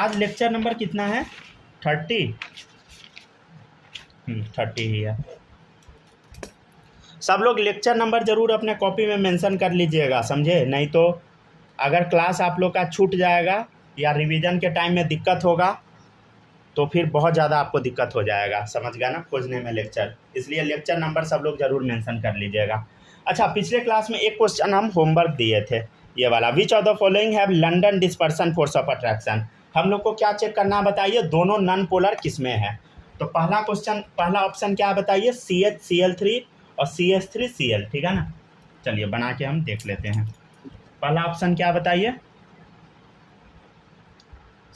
आज lecture number कितना है? 30। 30 ही है। सब लोग लेक्चर नंबर ज़रूर अपने कॉपी में मेंशन कर लीजिएगा, समझे? नहीं तो अगर क्लास आप लोग का छूट जाएगा या रिवीजन के टाइम में दिक्कत होगा तो फिर बहुत ज़्यादा आपको दिक्कत हो जाएगा, समझ गया ना, खोजने में लेक्चर। इसलिए लेक्चर नंबर सब लोग ज़रूर मेंशन कर लीजिएगा। अच्छा, पिछले क्लास में एक क्वेश्चन हम होमवर्क दिए थे, ये वाला, which of the following have London dispersion force of attraction. हम लोग को क्या चेक करना बताइए, दोनों नॉन पोलर किस में है। तो पहला ऑप्शन क्या बताइए, CH Cl3 और CH3Cl, ठीक है ना। चलिए बना के हम देख लेते हैं। पहला ऑप्शन क्या बताइए,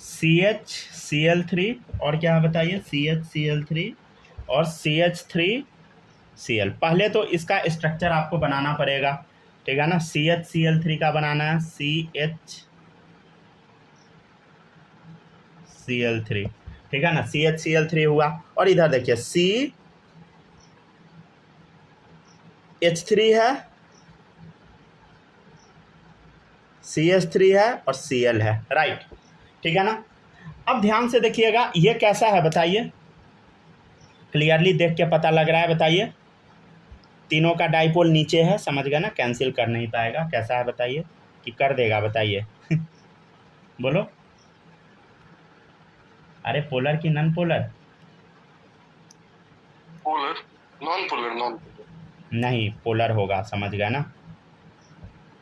CH Cl3 और क्या बताइए, CH Cl3 और CH3Cl। पहले तो इसका स्ट्रक्चर आपको बनाना पड़ेगा, ठीक है ना। CH Cl3 का बनाना है CH Cl3, ठीक है ना। CH Cl3 हुआ, और इधर देखिए CH3 है, CH3 है और Cl है, राइट, ठीक है ना। अब ध्यान से देखिएगा, ये कैसा है बताइए, क्लियरली देख के पता लग रहा है, बताइए। तीनों का डाइपोल नीचे है, समझ गए ना, कैंसिल कर नहीं पाएगा। कैसा है बताइए, कि कर देगा बताइए बोलो, अरे पोलर की non polar? Polar, non polar, नहीं, पोलर होगा, समझ गए ना,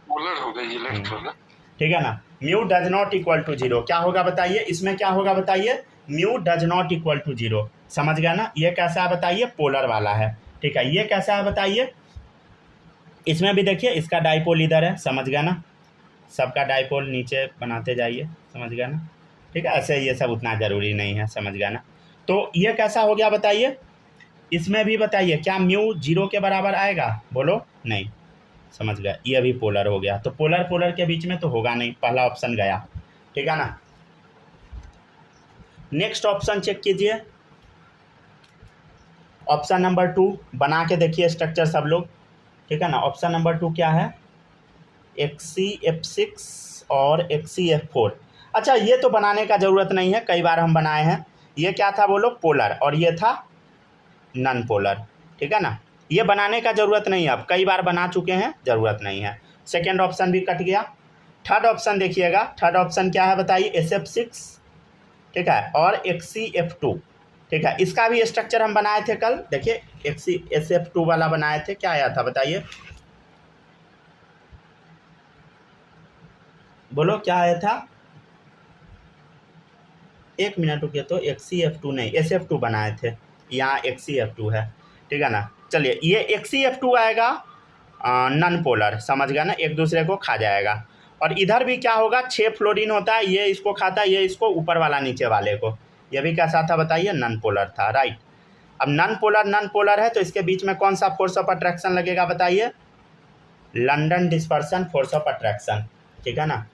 पोलर होगा ये लेफ्ट वाला, ठीक है ना। Mu does not equal to 0, क्या होगा बताइए, इसमें क्या होगा बताइए, mu does not equal to 0, समझ गया ना। ये कैसा है बताइए, पोलर वाला है, ठीक है। ये कैसा है बताइए, इसमें भी देखिए इसका डाइपोल इधर है, समझ गया ना, सबका डाइपोल नीचे बनाते जाइए, समझ गया ना, ठीक है। ऐसे ये सब उतना ज़रूरी नहीं है, समझ गया ना। तो ये कैसा हो गया बताइए, इसमें भी बताइए, क्या म्यू 0 के बराबर आएगा, बोलो, नहीं, समझ गए, ये भी पोलर हो गया। तो पोलर के बीच में तो होगा नहीं, पहला ऑप्शन गया, ठीक है ना। नेक्स्ट ऑप्शन चेक कीजिए, ऑप्शन नंबर 2 बना के देखिए स्ट्रक्चर सब लोग, ठीक है ना। ऑप्शन नंबर 2 क्या है, XCF6 और XCF4। अच्छा, ये तो बनाने का ज़रूरत नहीं है, कई बार हम बनाए हैं। ये क्या था बोलो, पोलर, और ये था नॉन पोलर, ठीक है ना। ये बनाने का ज़रूरत नहीं है, अब कई बार बना चुके हैं, ज़रूरत नहीं है। सेकेंड ऑप्शन भी कट गया। थर्ड ऑप्शन देखिएगा, थर्ड ऑप्शन क्या है बताइए, SF6, ठीक है, और XCF2, ठीक है। इसका भी स्ट्रक्चर हम बनाए थे कल, देखिए SF2 वाला बनाए थे, क्या आया था बताइए, बोलो क्या आया था, एक मिनट रुकिए, तो XCF2 नहीं, SF2 बनाए थे, यहाँ XCF2 है, ठीक है ना। चलिए, ये XCF2 आएगा नॉन पोलर, समझ गया ना, एक दूसरे को खा जाएगा। और इधर भी क्या होगा, 6 फ्लोरीन होता है, ये इसको खाता है, ये इसको, ऊपर वाला नीचे वाले को। ये भी कैसा था बताइए, नॉन पोलर था, राइट। अब नॉन पोलर है, तो इसके बीच में कौन सा फोर्स ऑफ अट्रैक्शन लगेगा बताइए, London dispersion force of attraction, ठीक है ना।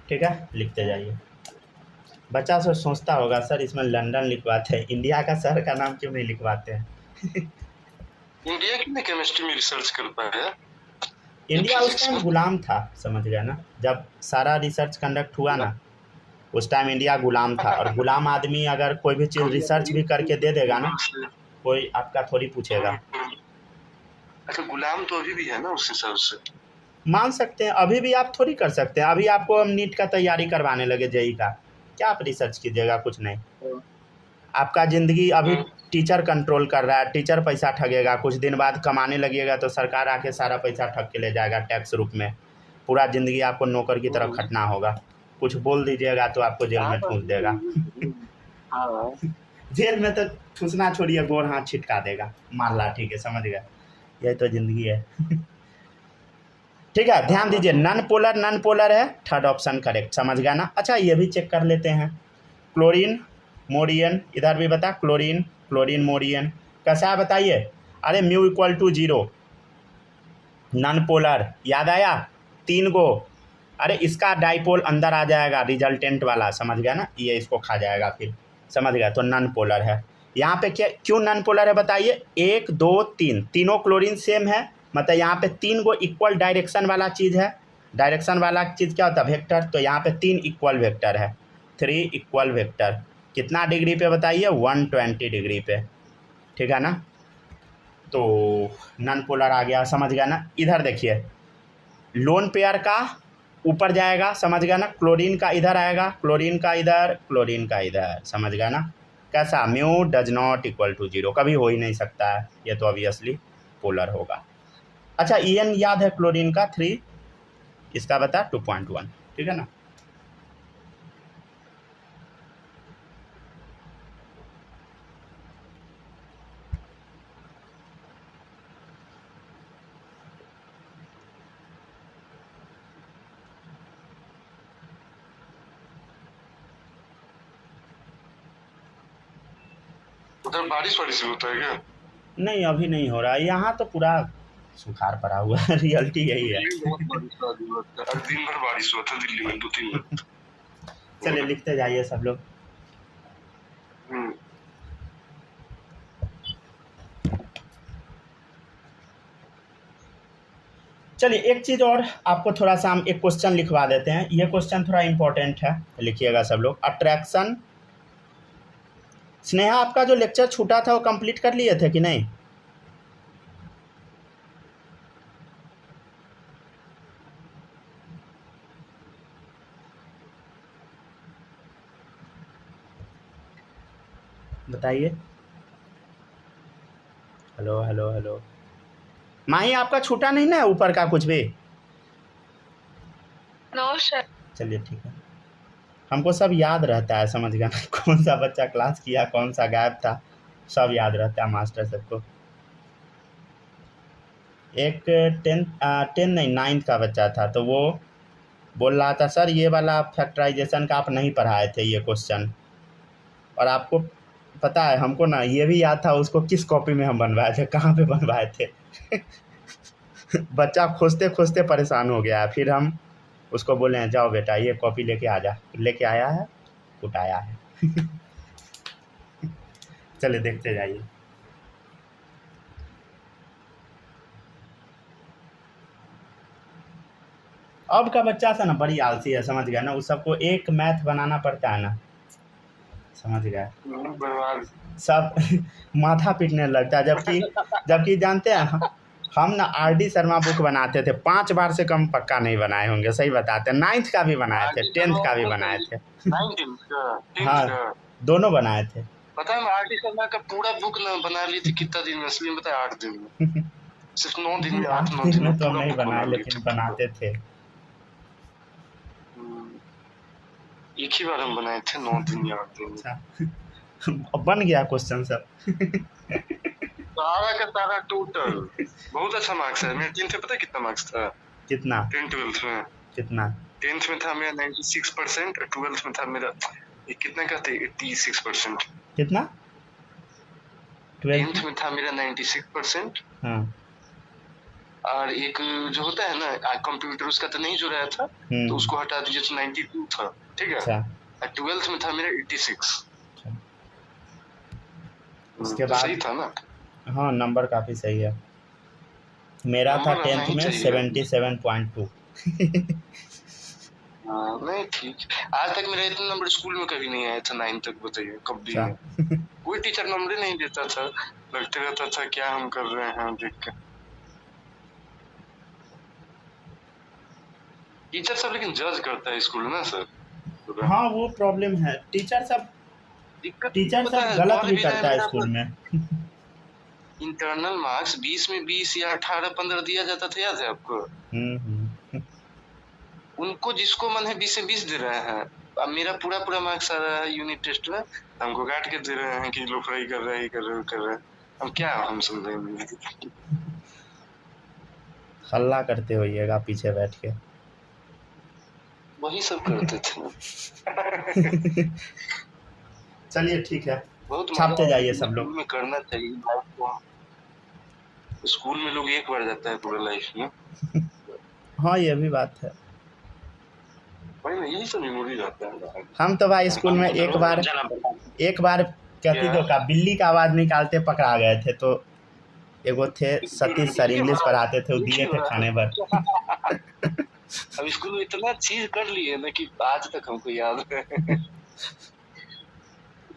ठीक है, लिखते जाइए। बच्चा सब सोचता होगा, सर इसमें लंदन लिखवाते हैं, इंडिया का शहर का नाम क्यों नहीं लिखवाते हैं इंडिया की केमिस्ट्री में रिसर्च कर पाया, इंडिया उस टाइम गुलाम था, समझ गया ना, जब सारा रिसर्च कंडक्ट हुआ ना, उस टाइम इंडिया गुलाम था। और गुलाम आदमी अगर कोई भी चीज़ रिसर्च भी करके दे देगा ना, कोई आपका थोड़ी पूछेगा। अच्छा, गुलाम तो अभी भी है ना उस हिसाब से, मान सकते हैं, अभी भी आप थोड़ी कर सकते हैं। अभी आपको हम नीट का तैयारी करवाने लगे, JEE का, क्या आप रिसर्च कीजिएगा, कुछ नहीं। आपका ज़िंदगी अभी टीचर कंट्रोल कर रहा है, टीचर पैसा ठगेगा, कुछ दिन बाद कमाने लगेगा तो सरकार आके सारा पैसा ठग के ले जाएगा टैक्स रूप में। पूरा ज़िंदगी आपको नौकर की तरह खटना होगा, कुछ बोल दीजिएगा तो आपको जेल में ठूस देगा जेल में तो ठूसना छोड़िए, गोर हाथ छिटका देगा, मार ला, ठीक है, समझ गए, यही तो ज़िंदगी है ठीक है, ध्यान दीजिए, नॉन पोलर है, थर्ड ऑप्शन करेक्ट, समझ गया ना। अच्छा, ये भी चेक कर लेते हैं, क्लोरीन मोरियन, इधर भी बता, क्लोरीन मोरियन कैसा है बताइए, अरे mu equal to 0, non polar, याद आया, 3 गो, अरे इसका डाइपोल अंदर आ जाएगा, रिजल्टेंट वाला, समझ गया ना, ये इसको खा जाएगा फिर, समझ गया, तो नॉन पोलर है। यहाँ पे क्या क्यों नॉन पोलर है बताइए, 1 2 3 तीनों क्लोरीन सेम है, मतलब यहाँ पे 3 गो इक्वल डायरेक्शन वाला चीज़ है। डायरेक्शन वाला चीज़ क्या होता है, वेक्टर, तो यहाँ पे 3 इक्वल वेक्टर है, 3 इक्वल वेक्टर। कितना डिग्री पे बताइए, 120 डिग्री पे, ठीक है ना। तो नॉन पोलर आ गया, समझ गया ना। इधर देखिए, लोन पेयर का ऊपर जाएगा, समझ गया ना, क्लोरीन का इधर आएगा, क्लोरीन का इधर, क्लोरीन का इधर, समझ गया ना। कैसा, mu does not equal to 0, कभी हो ही नहीं सकता है, ये तो ऑब्वियसली पोलर होगा। अच्छा, EN याद है क्लोरीन का 3, इसका बता 2.1, ठीक है ना। उधर बारिश वारिश भी होता है क्या? नहीं, अभी नहीं हो रहा है, यहाँ तो पूरा सुखाड़ पड़ा हुआ है, रियलिटी यही है। दिल्ली में बहुत बारिश हुआ आज दिन भर बारिश हुआ था दिल्ली में 2-3 दिन। चलिए लिखते जाइए सब लोग। चलिए एक चीज़ और आपको थोड़ा सा हम एक क्वेश्चन लिखवा देते हैं, ये क्वेश्चन थोड़ा इम्पोर्टेंट है, लिखिएगा सब लोग। अट्रैक्शन, स्नेहा आपका जो लेक्चर छूटा था वो कंप्लीट कर लिए थे कि नहीं? बताइए। हेलो हेलो हेलो, माही आपका छूटा नहीं ना ऊपर का कुछ भी? No sir. चलिए ठीक है, हमको सब याद रहता है, समझ गया, कौन सा बच्चा क्लास किया, कौन सा गायब था, सब याद रहता है मास्टर सबको। एक 10 नहीं 9th का बच्चा था, तो वो बोल रहा था सर ये वाला फैक्टराइजेशन का आप नहीं पढ़ाए थे ये क्वेश्चन, और आपको पता है हमको ना ये भी याद था, उसको किस कॉपी में हम बनवाए थे, कहाँ पे बनवाए थे। बच्चा खोजते खोजते परेशान हो गया, फिर हम उसको बोले हैं जाओ बेटा ये कॉपी लेके आ जा, लेके आया है, उठाया है। चलिए देखते जाइए। अब का बच्चा सा ना बड़ी आलसी है, समझ गया ना, उस सबको एक मैथ बनाना पड़ता है ना, समझ गया, सब माथा पीटने लगता है। जबकि जानते हैं हम ना RD शर्मा बुक बनाते थे, 5 बार से कम पक्का नहीं बनाए होंगे, सही बताते हैं। 9th का भी बनाए थे, 10th का भी बनाए थे, हाँ दोनों बनाए थे। पता है मैं RD शर्मा का पूरा बुक ना बना ली थी कितना दिन में, असली में पता है 8 दिन में, सिर्फ 9 दिन में 8-9 दिन में तो हम नहीं बनाए, लेकिन बनाते थे। एक ही बार हम बनाए थे 9 दिन या 8 दिन में। अच्छा बन गया क्वेश्चन सब। सारा का सारा टोटल बहुत अच्छा मार्क्स है। मेरे 10th में पता है कितना मार्क्स था? कितना? 10th-12th में कितना? 10th में था मेरा 96% और 12th में था मेरा कितना कहते 86%। कितना? 10th में था मेरा 96%। हाँ। और एक जो होता है ना कंप्यूटर, उसका तो नहीं जुड़ा था, तो उसको हटा दीजिए तो 92 था, ठीक है। अच्छा। और 12th में था मेरा 86। उसके तो बाद सही था ना? हाँ नंबर काफ़ी सही है, मेरा था 10th में 77.2। नहीं ठीक, आज तक मेरा इतना नंबर स्कूल में कभी नहीं आया था 9 तक, बताइए कब भी नहीं। कोई टीचर नंबर नहीं देता था, लगता रहता था क्या हम कर रहे हैं देख के। टीचर सब लेकिन जज करता है स्कूल में ना सर। हाँ वो प्रॉब्लम है, टीचर सब गलत भी करता है स्कूल में। इंटरनल मार्क्स 20 में 20 या 18-15 दिया जाता था, याद है आपको? उनको जिसको मन है 20 से 20 दे रहे हैं। अब मेरा पूरा मार्क्स आ रहा है यूनिट टेस्ट में, हमको काट के दे रहे हैं कि लोफराई कर रहे हैं। हम क्या हम समझेंगे? हल्ला करते होइएगा पीछे बैठ के। वही सब करते थे। चलिए ठीक है, बहुत छापते जाइए सब लोग। में करना चाहिए, स्कूल में लोग एक बार जाता है पूरा लाइफ में। हाँ ये भी बात है। वही ना, यही सब मेमोरी रहता है। हम तो भाई स्कूल में एक बार कहती तो का बिल्ली का आवाज़ निकालते पकड़ा गए थे। तो एगो थे सतीश सर, इंग्लिश पढ़ाते थे, वो दिए थे खाने पर। अब स्कूल में इतना चीज कर लिए ना कि आज तक हमको याद है।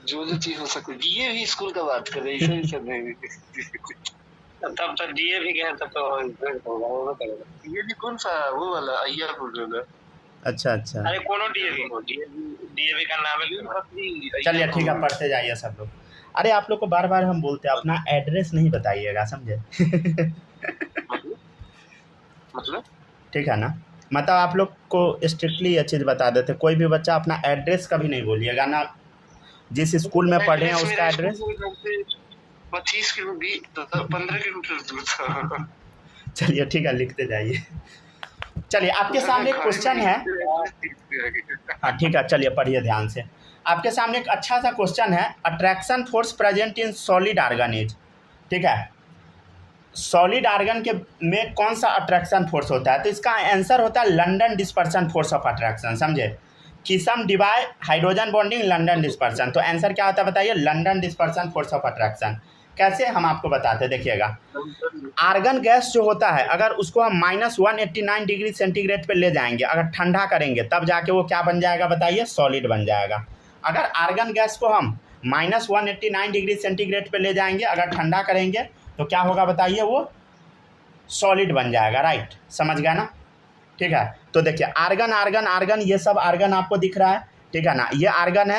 जो चीज हो सकती, दिए भी स्कूल का बात कर रहे, ऐसे सब नहीं। तब तो दिए भी गए, तब तो ये भी कौन सा वो वाला अय्यर बोल रहे थे। अच्छा अच्छा, अरे कोनो डीएवी का नाम है। चलिए ठीक है, पढ़ते जाइए सब लोग। अरे आप लोग को बार बार हम बोलते हैं अपना एड्रेस नहीं बताइएगा, समझे? मतलब ठीक है ना, मतलब आप लोग को स्ट्रिक्टली ये चीज़ बता देते, कोई भी बच्चा अपना एड्रेस कभी नहीं बोलिएगा ना, जिस स्कूल में पढ़े हैं उसका एड्रेस। 25 किलोमीटर 15 किलोमीटर दूर था। चलिए ठीक है, लिखते जाइए। चलिए आपके सामने एक क्वेश्चन है। हाँ ठीक है, चलिए पढ़िए ध्यान से। आपके सामने एक अच्छा सा क्वेश्चन है, attraction force present in solid argon is. ठीक है, सॉलिड आर्गन के में कौन सा अट्रैक्शन फोर्स होता है? तो इसका आंसर होता है London dispersion force of attraction, समझे? किसम Dibai hydrogen bonding London dispersion. तो आंसर क्या होता है बताइए? London dispersion force of attraction. कैसे, हम आपको बताते हैं, देखिएगा। आर्गन गैस जो होता है, अगर उसको हम -189 डिग्री सेंटीग्रेड पे ले जाएंगे, अगर ठंडा करेंगे, तब जाके वो क्या बन जाएगा बताइए? सॉलिड बन जाएगा। अगर आर्गन गैस को हम -189 डिग्री सेंटीग्रेड पे ले जाएंगे, अगर ठंडा करेंगे, तो क्या होगा बताइए? वो सॉलिड बन जाएगा। राइट, समझ गया ना? ठीक है, तो देखिए आर्गन आर्गन आर्गन, ये सब आर्गन आपको दिख रहा है, ठीक है ना? ये आर्गन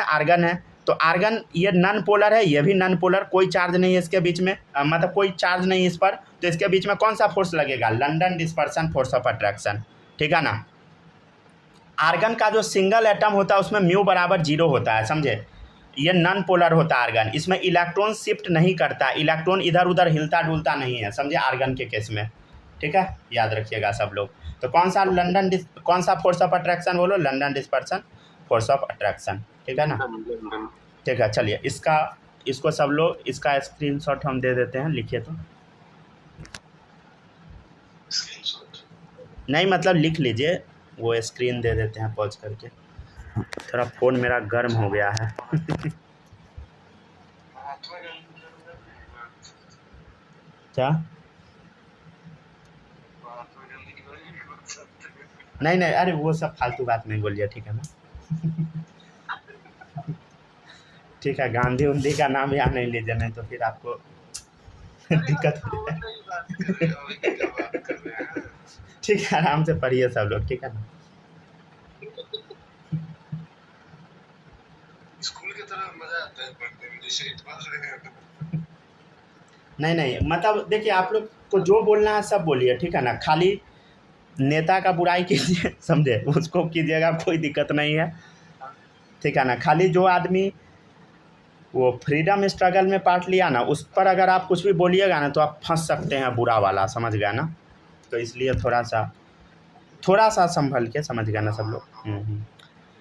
है। तो आर्गन ये नन पोलर है, ये भी नन पोलर, कोई चार्ज नहीं है इसके बीच में, मतलब कोई चार्ज नहीं है इस पर। तो इसके बीच में कौन सा फोर्स लगेगा? London dispersion force of attraction, ठीक है ना? आर्गन का जो सिंगल एटम होता है उसमें म्यू बराबर 0 होता है, समझे? ये नन पोलर होता है आर्गन, इसमें इलेक्ट्रॉन शिफ्ट नहीं करता, इलेक्ट्रॉन इधर उधर हिलता डुलता नहीं है, समझे? आर्गन के केस में, ठीक है, याद रखिएगा सब लोग। तो कौन सा फोर्स ऑफ अट्रैक्शन बोलो? London dispersion force of attraction, ठीक है ना? ठीक है, चलिए इसको सब लोग इसका स्क्रीनशॉट हम दे देते हैं, लिखिए। तो नहीं, मतलब लिख लीजिए, वो स्क्रीन दे देते हैं पॉज करके। थोड़ा फ़ोन मेरा गर्म हो गया है। क्या? नहीं, अरे वो सब फालतू बात नहीं बोलिए, ठीक है ना? ठीक है, गांधी उंधी का नाम यहाँ नहीं लीजिए, नहीं तो फिर आपको दिक्कत हो जाए। ठीक है, आराम से पढ़िए सब लोग, ठीक है ना? स्कूल की तरह मजा आता है पढ़ने में, जैसे नहीं, मतलब देखिए आप लोग को जो बोलना है सब बोलिए, ठीक है ना? खाली नेता का बुराई कीजिए, समझे? उसको कीजिएगा, कोई दिक्कत नहीं है, ठीक है ना? खाली जो आदमी वो फ्रीडम स्ट्रगल में पार्ट लिया ना, उस पर अगर आप कुछ भी बोलिएगा ना, तो आप फंस सकते हैं, बुरा वाला, समझ गया ना? तो इसलिए थोड़ा सा संभल के, समझ गया ना सब लोग?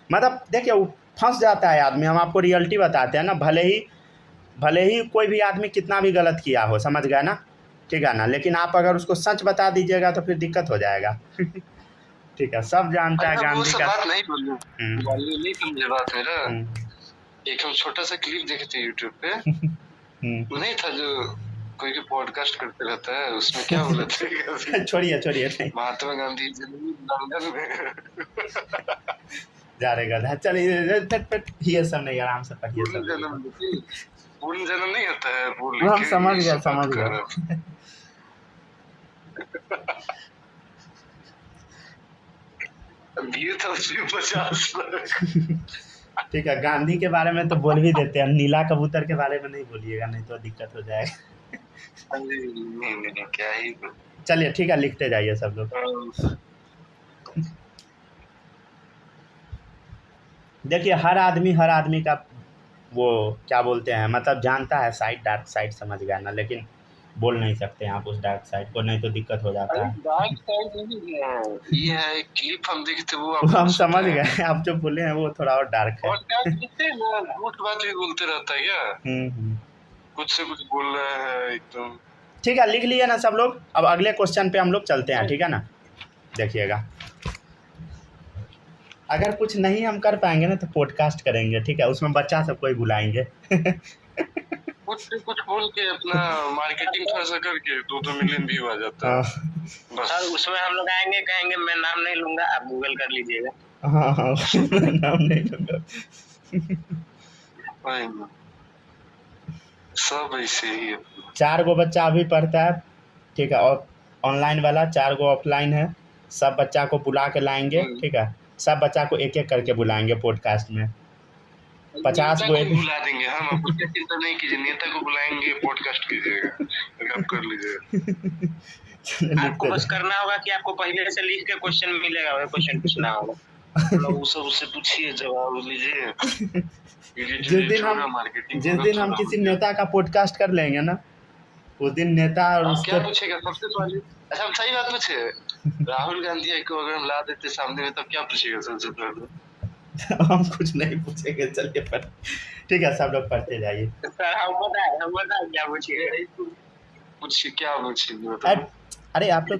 मतलब देखिए वो फंस जाता है आदमी, हम आपको रियलिटी बताते हैं ना, भले ही कोई भी आदमी कितना भी गलत किया हो, समझ गया ना? ठीक है ना? लेकिन आप अगर उसको सच बता दीजिएगा तो फिर दिक्कत हो जाएगा। ठीक है, सब जानता है गांधी का। बात नहीं बोलिए, बात मेरा एक हम छोटा सा क्लिप देखे थे यूट्यूब पे। नहीं था जो कोई भी पॉडकास्ट करते रहता है, उसमें क्या बोला था? छोड़िए महात्मा गांधी लंदन में जा रहे गधा, चलिए ये सब नहीं, आराम से पढ़िए सब। पूर्ण जन्म नहीं होता है, हम समझ गए। दिए था उसमें 50 लाख। ठीक है, गांधी के बारे में तो बोल भी देते हैं, नीला कबूतर के बारे में नहीं बोलिएगा, नहीं तो दिक्कत हो जाएगा। नहीं, क्या ही। चलिए ठीक है, लिखते जाइए सब लोग। देखिए हर आदमी का वो क्या बोलते हैं, मतलब जानता है साइड, डार्क साइड, समझ गया ना? लेकिन बोल नहीं सकते हैं आप उस डार्क साइड को, नहीं तो दिक्कत हो जाता है। डार्क साइड नहीं है, ये है एक क्लिप हम देखे थे, वो हम समझ गए, आप जो बोले हैं वो थोड़ा और डार्क है। और झूठ बात भी बोलते रहता है क्या? कुछ से कुछ बोल रहा है एकदम। ठीक है, लिख लिए ना सब लोग? अब अगले क्वेश्चन पे हम लोग चलते हैं, ठीक है ना? देखिएगा, अगर कुछ नहीं हम कर पाएंगे ना तो पॉडकास्ट करेंगे, ठीक है, उसमें बच्चा सबको ही बुलाएंगे। कुछ बोल के अपना मार्केटिंग थोड़ा सा करके 2-2 मिलियन व्यू आ जाता है हाँ बस। सर उसमें हम लोग आएंगे, कहेंगे मैं नाम नहीं लूंगा, आप गूगल कर लीजिएगा। हाँ हाँ नाम नहीं लूंगा। वही ना, सब ऐसे ही है। 4 गो बच्चा अभी पढ़ता है, ठीक है, और ऑनलाइन वाला 4 गो ऑफलाइन है। सब बच्चा को बुला के लाएंगे, ठीक है, सब बच्चा को एक एक करके बुलाएंगे पॉडकास्ट में। 50 गो नेता को बुला देंगे हम, आप उसकी चिंता नहीं कीजिए, नेता को बुलाएंगे, पॉडकास्ट कीजिएगा, आप कर लीजिएगा। आपको बस करना होगा कि आपको पहले से लिख के क्वेश्चन मिलेगा, वही क्वेश्चन पूछना होगा। वो सब उससे पूछिए, जवाब लीजिए। जिस दिन हम किसी नेता का पॉडकास्ट कर लेंगे ना, उस दिन नेता और उसके क्या पूछेगा सबसे पहले? अच्छा हम सही बात पूछे, राहुल गांधी को अगर हम ला देते सामने में, तब क्या पूछेगा सबसे पहले? हम कुछ नहीं पूछेंगे, चलिए पर ठीक है, सब लोग पढ़ते जाइए। सर हम बताए क्या पूछिए? पूछिए क्या पूछिए? अरे आप लोग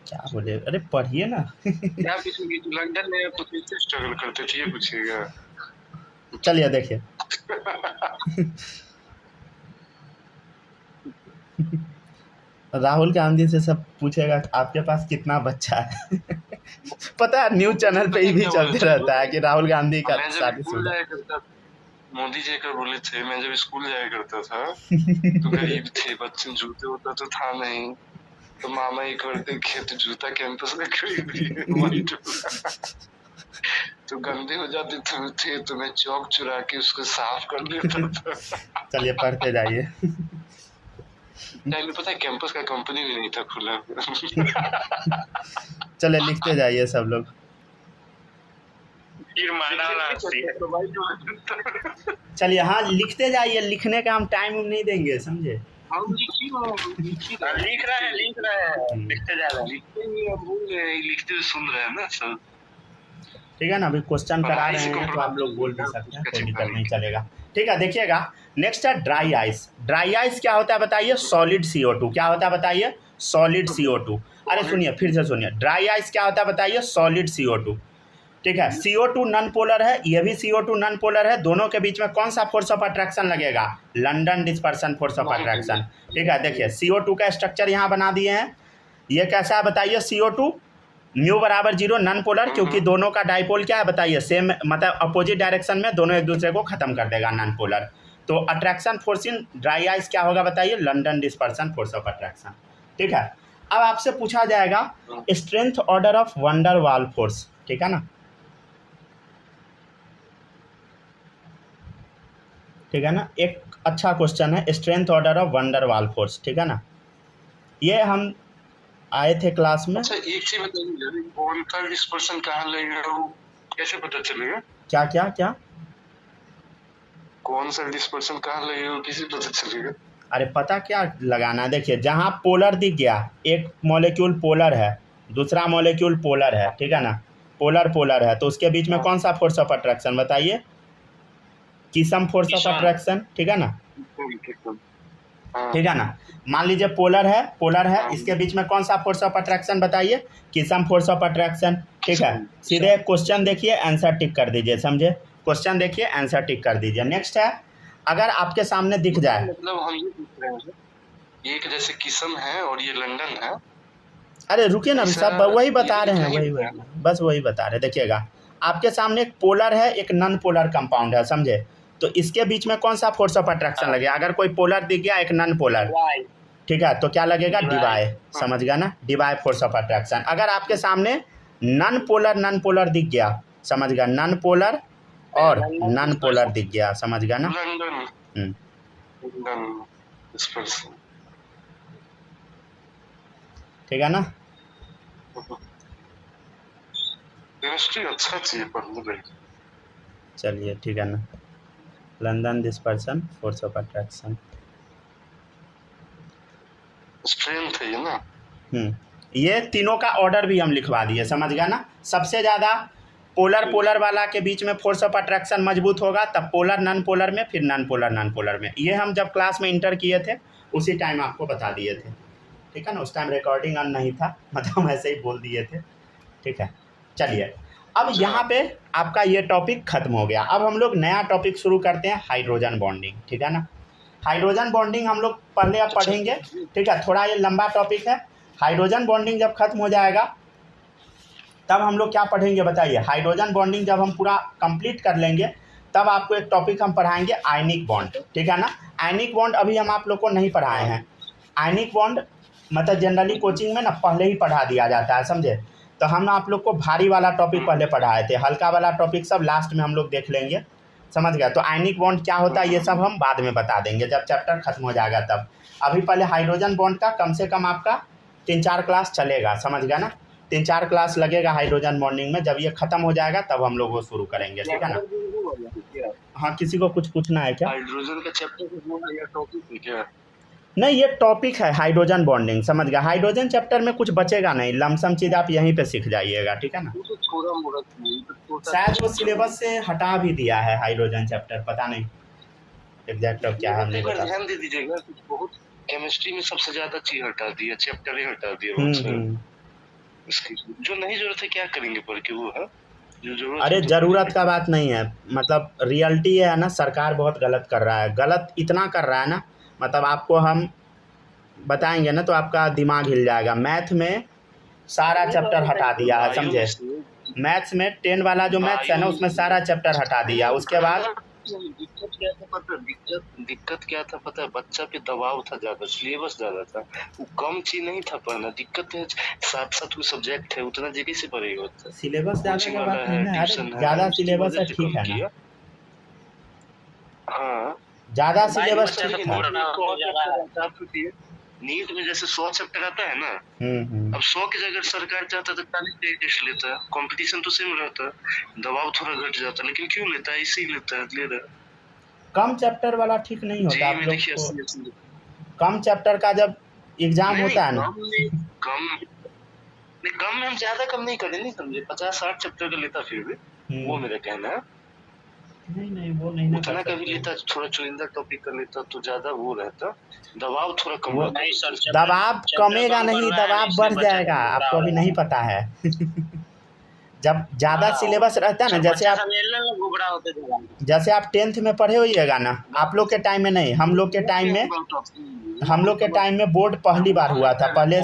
क्या बोले, अरे पढ़िए ना। क्या पूछेंगे? लंदन में आप कैसे स्ट्रगल करते थे, ये पूछिएगा। चलिए देखिए। राहुल गांधी से सब पूछेगा आपके पास कितना बच्चा है। पता है न्यूज चैनल पे ही भी चलते रहता है कि राहुल गांधी का शादीशुदा। मोदी जी का बोले थे, मैं जब स्कूल जाया करता था तो गरीब थे, बच्चे जूते होता तो था नहीं, तो मामा एक करते खेत जूता कैंपस में खरीद लिए, तो गंदे हो जाते थे तो मैं चौक चुरा के उसको साफ कर लेता था। चलिए पढ़ते जाइए। नहीं पता है कैंपस का कंपनी भी नहीं था खुला। चले लिखते जाइए सब लोग। चलिए हाँ लिखते जाइए, लिखने का हम टाइम नहीं देंगे, समझे? हम लिख रहे हैं लिखते जा रहे हैं, लिखते सुन रहे हैं ना सब, ठीक है ना। अभी क्वेश्चन करा रहे हैं तो आप लोग बोल भी सकते हैं, कोई दिक्कत नहीं चलेगा, ठीक है। देखिएगा नेक्स्ट है ड्राई आइस। ड्राई आइस क्या होता है बताइए? Solid CO2। क्या होता है बताइए? Solid CO2। अरे सुनिए फिर से सुनिए, ड्राई आइस क्या होता है बताइए? सॉलिड CO2, ठीक है। CO2 नॉन पोलर है, ये भी CO2 नॉन पोलर है। दोनों के बीच में कौन सा फोर्स ऑफ अट्रैक्शन लगेगा? London dispersion force of attraction, ठीक है। देखिए CO2 का स्ट्रक्चर यहाँ बना दिए हैं। ये कैसा है बताइए? CO2 म्यू बराबर 0 नॉन पोलर, क्योंकि दोनों का डाइपोल क्या है बताइए? सेम, मतलब अपोजिट डायरेक्शन में, दोनों एक दूसरे को खत्म कर देगा, नॉन पोलर। तो attraction force in dry ice क्या होगा बताइए? London dispersion force of attraction, ठीक है। अब आपसे पूछा जाएगा स्ट्रेंथ ऑर्डर ऑफ वंडर वाल फोर्स, ठीक है ना, ठीक है ना। एक अच्छा क्वेश्चन है, स्ट्रेंथ ऑर्डर ऑफ वंडर वाल फोर्स, ठीक है ना। ये हम आए थे क्लास में। अच्छा एक चीज बताइए, कौन सा डिस्पर्सन कहाँ लगेगा, वो कैसे पता चलेगा? क्या क्या क्या? कौन सा डिस्पर्सन कहाँ लगेगा, किसी पता चलेगा? अरे पता क्या लगाना, देखिए जहाँ पोलर दिख गया, एक मॉलिक्यूल पोलर है, दूसरा मॉलिक्यूल पोलर है, ठीक है ना, पोलर पोलर है, तो उसके बीच में कौन सा फोर्स ऑफ अट्रैक्शन बताइए? किसम फोर्स ऑफ अट्रैक्शन, ठीक है ना, ठीक है ना। मान लीजिए पोलर है, इसके बीच में कौन सा फोर्स ऑफ अट्रैक्शन बताइए? किसम फोर्स ऑफ अट्रैक्शन, ठीक है। सीधे क्वेश्चन देखिए, आंसर टिक कर दीजिए, समझे? क्वेश्चन देखिए, आंसर टिक कर दीजिए। नेक्स्ट है, अगर आपके सामने दिख जाए, मतलब हम ये पूछ रहे हैं, एक जैसे किसम है और ये लंदन है। अरे रुकिए ना, सब वही बता रहे हैं, वही बस वही बता रहे। देखिएगा आपके सामने एक पोलर है, एक नॉन पोलर कंपाउंड है, समझे? तो इसके बीच में कौन सा फोर्स ऑफ अट्रैक्शन लगेगा? अगर कोई पोलर दिख गया, एक नॉन पोलर, ठीक है, तो क्या लगेगा? डिवाई, समझ गया ना, डिवाई फोर्स ऑफ अट्रैक्शन। अगर आपके सामने नॉन पोलर दिख गया, समझ गया, नॉन पोलर और नॉन पोलर दिख गया, समझ गया ना। ठीक है ना। अच्छा चाहिए पढ़ने। चलिए ठीक है ना, London dispersion force of attraction, strength है ये ना। ये तीनों का ऑर्डर भी हम लिखवा दिए, समझ गया ना। सबसे ज़्यादा पोलर वाला के बीच में फोर्स ऑफ अट्रैक्शन मजबूत होगा, तब पोलर नॉन पोलर में, फिर नॉन पोलर में। ये हम जब क्लास में इंटर किए थे उसी टाइम आपको बता दिए थे, ठीक है ना। उस टाइम रिकॉर्डिंग ऑन नहीं था, मतलब हम ऐसे ही बोल दिए थे, ठीक है। चलिए अब यहाँ पे आपका ये टॉपिक खत्म हो गया। अब हम लोग नया टॉपिक शुरू करते हैं, हाइड्रोजन बॉन्डिंग। ठीक है ना, हाइड्रोजन बॉन्डिंग हम लोग पहले अब पढ़ेंगे। ठीक है, थोड़ा ये लंबा टॉपिक है। हाइड्रोजन बॉन्डिंग जब खत्म हो जाएगा तब हम लोग क्या पढ़ेंगे बताइए। हाइड्रोजन बॉन्डिंग जब हम पूरा कंप्लीट कर लेंगे तब आपको एक टॉपिक हम पढ़ाएंगे, आयनिक बॉन्ड। ठीक है ना, आयनिक बॉन्ड अभी हम आप लोग को नहीं पढ़ाए हैं। आयनिक बॉन्ड मतलब जनरली कोचिंग में ना पहले ही पढ़ा दिया जाता है, समझे। तो हम आप लोग को भारी वाला टॉपिक पहले पढ़ाए थे, हल्का वाला टॉपिक सब लास्ट में हम लोग देख लेंगे, समझ गया। तो आयनिक बॉन्ड क्या होता है ये सब हम बाद में बता देंगे जब चैप्टर खत्म हो जाएगा तब। अभी पहले हाइड्रोजन बॉन्ड का कम से कम आपका 3-4 क्लास चलेगा, समझ गया ना। 3-4 क्लास लगेगा हाइड्रोजन बॉन्डिंग में। जब ये खत्म हो जाएगा तब हम लोग वो शुरू करेंगे। ठीक है ना। हाँ, किसी को कुछ पूछना है क्या? हाइड्रोजन का चैप्टर या टॉपिक है क्या? नहीं, ये टॉपिक है हाइड्रोजन बॉन्डिंग, समझ गया। हाइड्रोजन चैप्टर में कुछ बचेगा नहीं, लमसम चीज़ आप यहीं पे सीख जाइएगा। ठीक है ना। शायद वो सिलेबस से हटा भी दिया है हाइड्रोजन चैप्टर, पता नहीं एग्जैक्ट अब क्या है, नहीं बता। ध्यान दे दीजिएगा, बहुत केमिस्ट्री में सबसे ज्यादा चीज हटा दिया, चैप्टर ही हटा दिया। जो नहीं जरूरत है क्या करेंगे पढ़ के, वो है जो जरूरत। अरे जरूरत का बात नहीं है, मतलब रियलिटी है ना, सरकार बहुत गलत कर रहा है। गलत इतना कर रहा है ना, मतलब आपको हम बताएंगे ना तो आपका दिमाग हिल जाएगा। मैथ में सारा चैप्टर हटा दिया है, समझे। मैथ्स में 10 वाला जो मैथ्स है ना उसमें सारा चैप्टर हटा दिया। उसके बाद दिक्कत क्या था पता है, बच्चा पे दबाव था ज्यादा, सिलेबस ज्यादा था, वो कम चीज नहीं था पढ़ना। दिक्कत है 7-7 सब्जेक्ट है, उतना जगह से पढ़ेगा। सिलेबस ज्यादा का बात नहीं है, अरे ज्यादा सिलेबस है, ठीक है ना। हाँ, ज्यादा सिलेबस ठीक है। नीट में जैसे 100 चैप्टर आता है ना, अब 100 की जगह सरकार चाहता तो 40 टेस्ट लेता है, कंपटीशन तो सेम रहता, दबाव थोड़ा घट जाता, लेकिन क्यों लेता है, इसी लेता है, ले रहा। कम चैप्टर वाला ठीक नहीं होता आप लोग को। कम चैप्टर का जब एग्जाम होता है ना, कम में हम ज्यादा कम नहीं करें, नहीं समझे, 50-60 चैप्टर का लेता फिर भी, वो मेरा कहना है। नहीं वो नहीं उतना कभी लेता, थोड़ा चुनिंदा टॉपिक कर लेता तो ज्यादा वो रहता, दबाव थोड़ा कम रहता। दबाव कमेगा नहीं, दबाव बढ़ जाएगा, आपको अभी नहीं पता है। जब ज्यादा सिलेबस रहता है ना, जैसे आप 10th में पढ़े होइएगा ना, आप लोग के टाइम में नहीं, हम लोग के टाइम में बोर्ड पहली बार हुआ था। पहले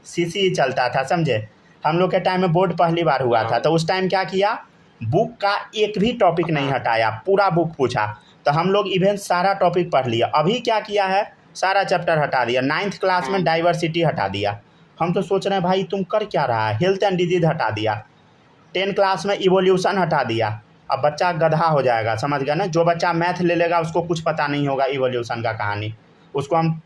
CCE चलता था, समझे। हम लोग के टाइम में बोर्ड पहली बार हुआ था, तो उस टाइम क्या किया, बुक का एक भी टॉपिक नहीं हटाया, पूरा बुक पूछा। तो हम लोग इवन सारा टॉपिक पढ़ लिया। अभी क्या किया है, सारा चैप्टर हटा दिया। 9th क्लास में डाइवर्सिटी हटा दिया। हम तो सोच रहे हैं भाई तुम कर क्या रहा है, हेल्थ एंड डिजीज हटा दिया। 10 क्लास में इवोल्यूशन हटा दिया। अब बच्चा गधा हो जाएगा, समझ गया ना। जो बच्चा मैथ ले लेगा उसको कुछ पता नहीं होगा इवोल्यूशन का कहानी। उसको हम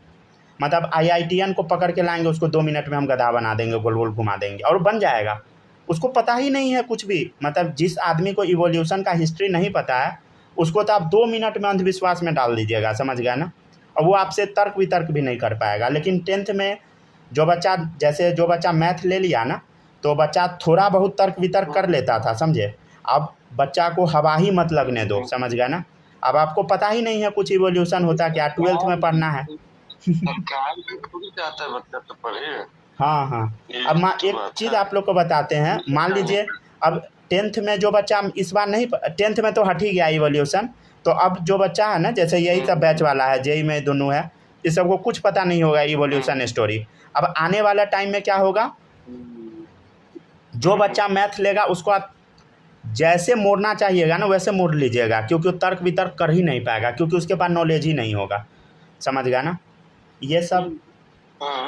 मतलब IITian को पकड़ के लाएंगे, उसको 2 मिनट में हम गधा बना देंगे, गोल गोल घुमा देंगे और बन जाएगा। उसको पता ही नहीं है कुछ भी। मतलब जिस आदमी को इवोल्यूशन का हिस्ट्री नहीं पता है उसको तो आप 2 मिनट में अंधविश्वास में डाल दीजिएगा, समझ गया ना। और वो आपसे तर्क वितर्क भी नहीं कर पाएगा। लेकिन 10th में जो बच्चा मैथ ले लिया ना, तो बच्चा थोड़ा बहुत तर्क वितर्क कर लेता था, समझे। अब बच्चा को हवा ही मत लगने दो, समझ गया ना। अब आपको पता ही नहीं है कुछ इवोल्यूशन होता क्या, 12th में पढ़ना है। हाँ। अब एक चीज़ आप लोग को बताते हैं, मान लीजिए अब 10th में जो बच्चा इस बार नहीं, 10th में तो हट ही गया इवोल्यूशन, तो अब जो बच्चा है ना, जैसे यही सब बैच वाला है, JEE में दोनों है, इस सबको कुछ पता नहीं होगा इवोल्यूशन स्टोरी। अब आने वाला टाइम में क्या होगा, जो बच्चा मैथ लेगा उसको आप जैसे मोड़ना चाहिएगा ना वैसे मोड़ लीजिएगा, क्योंकि वो तर्क वितर्क कर ही नहीं पाएगा, क्योंकि उसके पास नॉलेज ही नहीं होगा, समझ गया ना। ये सब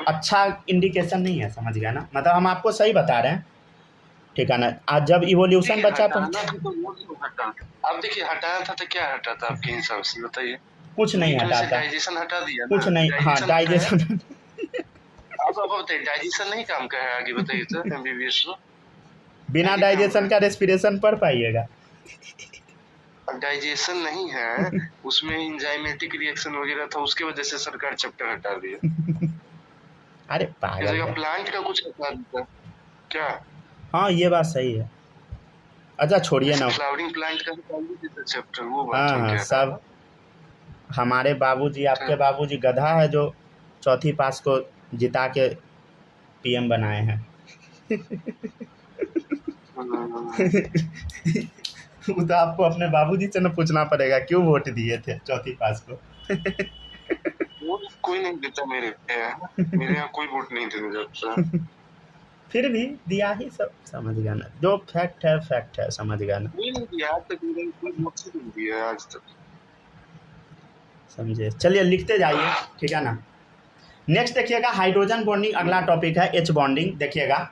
अच्छा इंडिकेशन नहीं है, समझ गया ना। मतलब हम आपको सही बता रहे हैं, ठीक है ना। आज जब इवोल्यूशन बच्चा पर अब देखिए हटाया था तो क्या हटा था आपके हिसाब से बताइए। कुछ नहीं हटा था, डाइजेशन हटा दिया, कुछ नहीं। हाँ, डाइजेशन अब बताइए, डाइजेशन नहीं काम का है, आगे बताइए तो। MBBS बिना डाइजेशन का रेस्पिरेशन पढ़ पाइएगा। डाइजेशन नहीं है उसमें, एंजाइमेटिक रिएक्शन वगैरह था, उसके वजह से सरकार चैप्टर हटा दिया। अरे पागल है। प्लांट का कुछ हटा दिया क्या? हाँ ये बात सही है। अच्छा छोड़िए ना, फ्लावरिंग प्लांट का हटा दिया चैप्टर, वो बात हाँ सब। हमारे बाबूजी, आपके बाबूजी गधा है जो 4थी पास को जिता के PM बनाए हैं। वो तो आपको अपने बाबूजी से न पूछना पड़ेगा क्यों वोट दिए थे चौथी पास को। वो कोई नहीं देता मेरे यहाँ कोई वोट नहीं देने जाता। फिर भी दिया ही सब, समझ गया ना, जो फैक्ट है समझ गया ना। कोई नहीं दिया आज तक, मेरे कोई वोट नहीं दिया आज तक। समझे, चलिए लिखते जाइए, ठीक है ना। नेक्स्ट देखिएगा हाइड्रोजन बॉन्डिंग, अगला टॉपिक है एच बॉन्डिंग। देखिएगा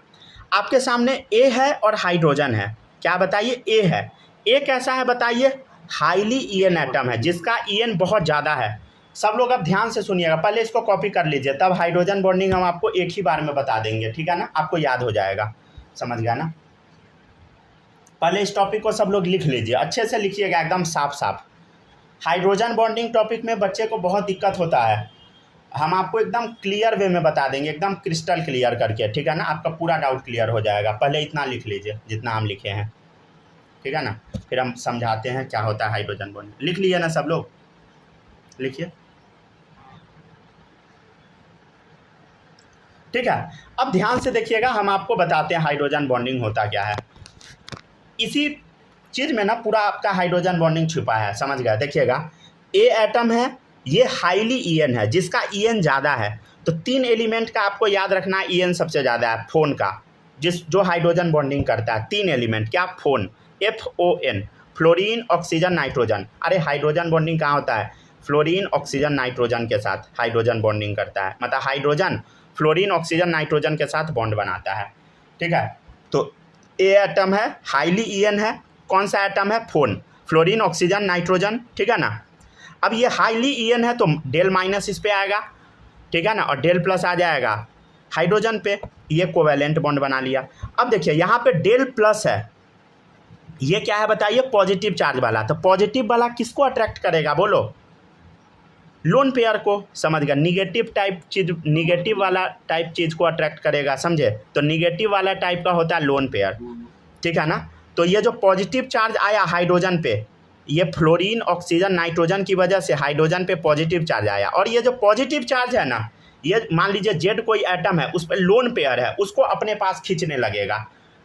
आपके सामने ए है और हाइड्रोजन है, क्या बताइए ए है। ए कैसा है बताइए, हाईली ईएन एटम है जिसका ईएन बहुत ज़्यादा है। सब लोग अब ध्यान से सुनिएगा, पहले इसको कॉपी कर लीजिए, तब हाइड्रोजन बॉन्डिंग हम आपको एक ही बार में बता देंगे, ठीक है ना, आपको याद हो जाएगा, समझ गया ना। पहले इस टॉपिक को सब लोग लिख लीजिए, अच्छे से लिखिएगा, एकदम साफ साफ। हाइड्रोजन बॉन्डिंग टॉपिक में बच्चे को बहुत दिक्कत होता है, हम आपको एकदम क्लियर वे में बता देंगे, एकदम क्रिस्टल क्लियर करके, ठीक है ना, आपका पूरा डाउट क्लियर हो जाएगा। पहले इतना लिख लीजिए जितना हम लिखे हैं, ठीक है ना, फिर हम समझाते हैं क्या होता है हाइड्रोजन बॉन्डिंग। लिख लिए ना सब लोग, लिखिए, ठीक है। अब ध्यान से देखिएगा, हम आपको बताते हैं हाइड्रोजन बॉन्डिंग होता क्या है। इसी चीज़ में ना पूरा आपका हाइड्रोजन बॉन्डिंग छुपा है, समझ गया। देखिएगा ए एटम है, ये हाईली ईएन है जिसका ईएन ज़्यादा है। तो 3 एलिमेंट का आपको याद रखना है, ईएन सबसे ज़्यादा है फोन का, जो हाइड्रोजन बॉन्डिंग करता है। 3 एलिमेंट क्या, phone, FON, fluorine oxygen nitrogen. अरे हाइड्रोजन बॉन्डिंग कहाँ होता है, फ्लोरीन ऑक्सीजन नाइट्रोजन के साथ हाइड्रोजन बॉन्डिंग करता है, मतलब हाइड्रोजन फ्लोरीन ऑक्सीजन नाइट्रोजन के साथ बॉन्ड बनाता है, ठीक है। तो ए एटम है, हाईली ईएन है, कौन सा एटम है, फोन, फ्लोरीन ऑक्सीजन नाइट्रोजन, ठीक है ना। अब ये हाईली ईएन है तो डेल माइनस इस पे आएगा, ठीक है ना, और डेल प्लस आ जाएगा हाइड्रोजन पे, ये कोवेलेंट बॉन्ड बना लिया। अब देखिए यहाँ पे डेल प्लस है, ये क्या है बताइए, पॉजिटिव चार्ज वाला। तो पॉजिटिव वाला किसको अट्रैक्ट करेगा बोलो, लोन पेयर को, समझ गया। निगेटिव टाइप चीज, निगेटिव वाला टाइप चीज़ को अट्रैक्ट करेगा, समझे। तो निगेटिव वाला टाइप का होता है लोन पेयर, ठीक है ना। तो ये जो पॉजिटिव चार्ज आया हाइड्रोजन पे, ये फ्लोरीन ऑक्सीजन नाइट्रोजन की वजह से हाइड्रोजन पे पॉजिटिव चार्ज आया। और ये जो पॉजिटिव चार्ज है ना, ये मान लीजिए जेड कोई एटम है, उस पर लोन पेयर है, उसको अपने पास खींचने लगेगा।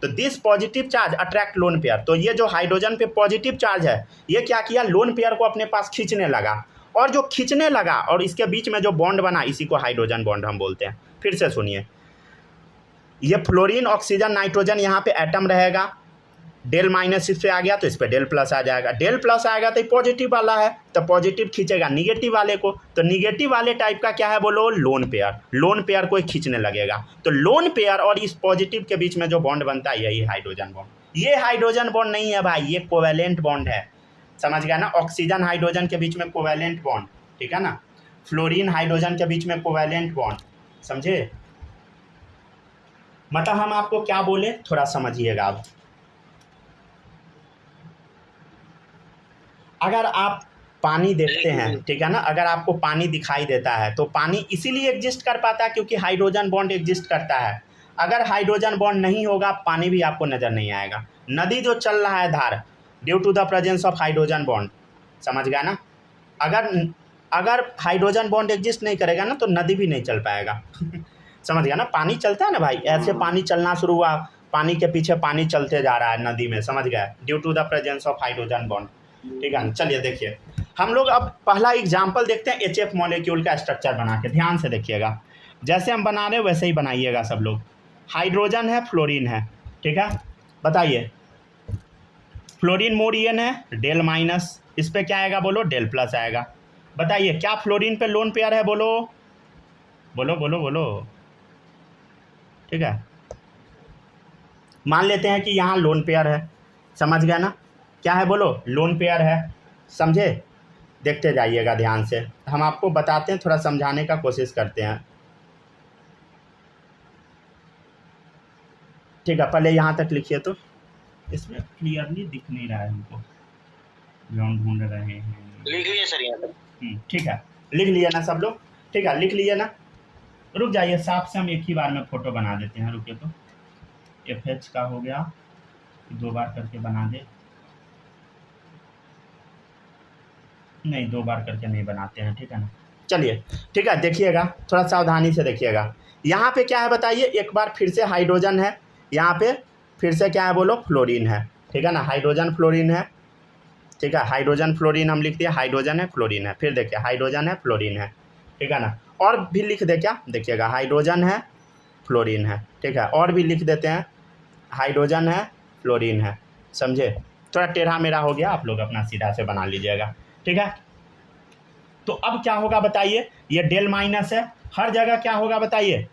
तो this positive charge attract lone pair. तो ये जो हाइड्रोजन पे पॉजिटिव चार्ज है, ये क्या किया, लोन पेयर को अपने पास खींचने लगा, और जो खींचने लगा और इसके बीच में जो बॉन्ड बना, इसी को हाइड्रोजन बॉन्ड हम बोलते हैं। फिर से सुनिए, ये फ्लोरीन ऑक्सीजन नाइट्रोजन यहाँ पे एटम रहेगा, डेल माइनस इस पे आ गया तो इस पे डेल प्लस आ जाएगा, डेल प्लस आएगा तो पॉजिटिव वाला है, तो पॉजिटिव खींचेगा निगेटिव वाले को। तो निगेटिव वाले टाइप का क्या है बोलो, लोन पेयर, लोन पेयर को खींचने लगेगा। तो लोन पेयर और इस पॉजिटिव के बीच में जो बॉन्ड बनता है, यही हाइड्रोजन बॉन्ड। ये हाइड्रोजन बॉन्ड नहीं है भाई, ये कोवेलेंट बॉन्ड है, समझ गया ना। ऑक्सीजन हाइड्रोजन के बीच में कोवेलेंट बॉन्ड, ठीक है ना, फ्लोरीन हाइड्रोजन के बीच में कोवेलेंट बॉन्ड, समझे। मतलब हम आपको क्या बोले, थोड़ा समझिएगा अब। अगर आप पानी देखते हैं, ठीक है ना, अगर आपको पानी दिखाई देता है तो पानी इसीलिए एग्जिस्ट कर पाता है क्योंकि हाइड्रोजन बॉन्ड एग्जिस्ट करता है। अगर हाइड्रोजन बॉन्ड नहीं होगा, पानी भी आपको नज़र नहीं आएगा। नदी जो चल रहा है धार, due to the presence of hydrogen bond, समझ गया ना। अगर हाइड्रोजन बॉन्ड एग्जिस्ट नहीं करेगा ना, तो नदी भी नहीं चल पाएगा समझ गया ना। पानी चलता है ना भाई, ऐसे पानी चलना शुरू हुआ, पानी के पीछे पानी चलते जा रहा है नदी में, समझ गया, due to the presence of hydrogen bond, ठीक है। चलिए देखिए, हम लोग अब पहला एग्जाम्पल देखते हैं HF मॉलिक्यूल का स्ट्रक्चर बना के। ध्यान से देखिएगा, जैसे हम बना रहे हैं वैसे ही बनाइएगा सब लोग। हाइड्रोजन है, फ्लोरीन है, ठीक है। बताइए, फ्लोरीन मोर ईएन है, डेल माइनस, इस पे क्या आएगा बोलो, डेल प्लस आएगा। बताइए, क्या फ्लोरीन पे लोन पेयर है बोलो, बोलो बोलो बोलो, ठीक है। मान लेते हैं कि यहाँ लोन पेयर है, समझ गया ना, क्या है बोलो, लोन पेयर है, समझे। देखते जाइएगा ध्यान से, हम आपको बताते हैं, थोड़ा समझाने का कोशिश करते हैं, ठीक है। पहले यहाँ तक लिखिए, तो इसमें क्लियरली दिख नहीं रहा है हमको, जो हम ढूंढ रहे हैं। लिख लिए सर यहाँ तक, ठीक है, लिख लिए ना सब लोग, ठीक है, लिख लिए ना। रुक जाइए, साफ से हम एक ही बार में फ़ोटो बना देते हैं, रुके तो। FH का हो गया, 2 बार करके बना दे, नहीं 2 बार करके नहीं बनाते हैं, ठीक है ना। चलिए ठीक है, देखिएगा, थोड़ा सावधानी से देखिएगा। यहाँ पे क्या है बताइए, एक बार फिर से हाइड्रोजन है, यहाँ पे फिर से क्या है बोलो, फ्लोरीन है, ठीक है ना, हाइड्रोजन फ्लोरीन है, ठीक है, हाइड्रोजन फ्लोरीन हम लिख दिया, हाइड्रोजन है फ्लोरीन है, फिर देखिए हाइड्रोजन है फ्लोरीन है, ठीक है ना, और भी लिख दे क्या, देखिएगा हाइड्रोजन है फ्लोरीन है, ठीक है, और भी लिख देते हैं हाइड्रोजन है फ्लोरीन है, समझे, थोड़ा टेढ़ा मेढ़ा हो गया, आप लोग अपना सीधा से बना लीजिएगा, ठीक है। तो अब क्या होगा बताइए, ये डेल माइनस है, हर जगह क्या होगा बताइए,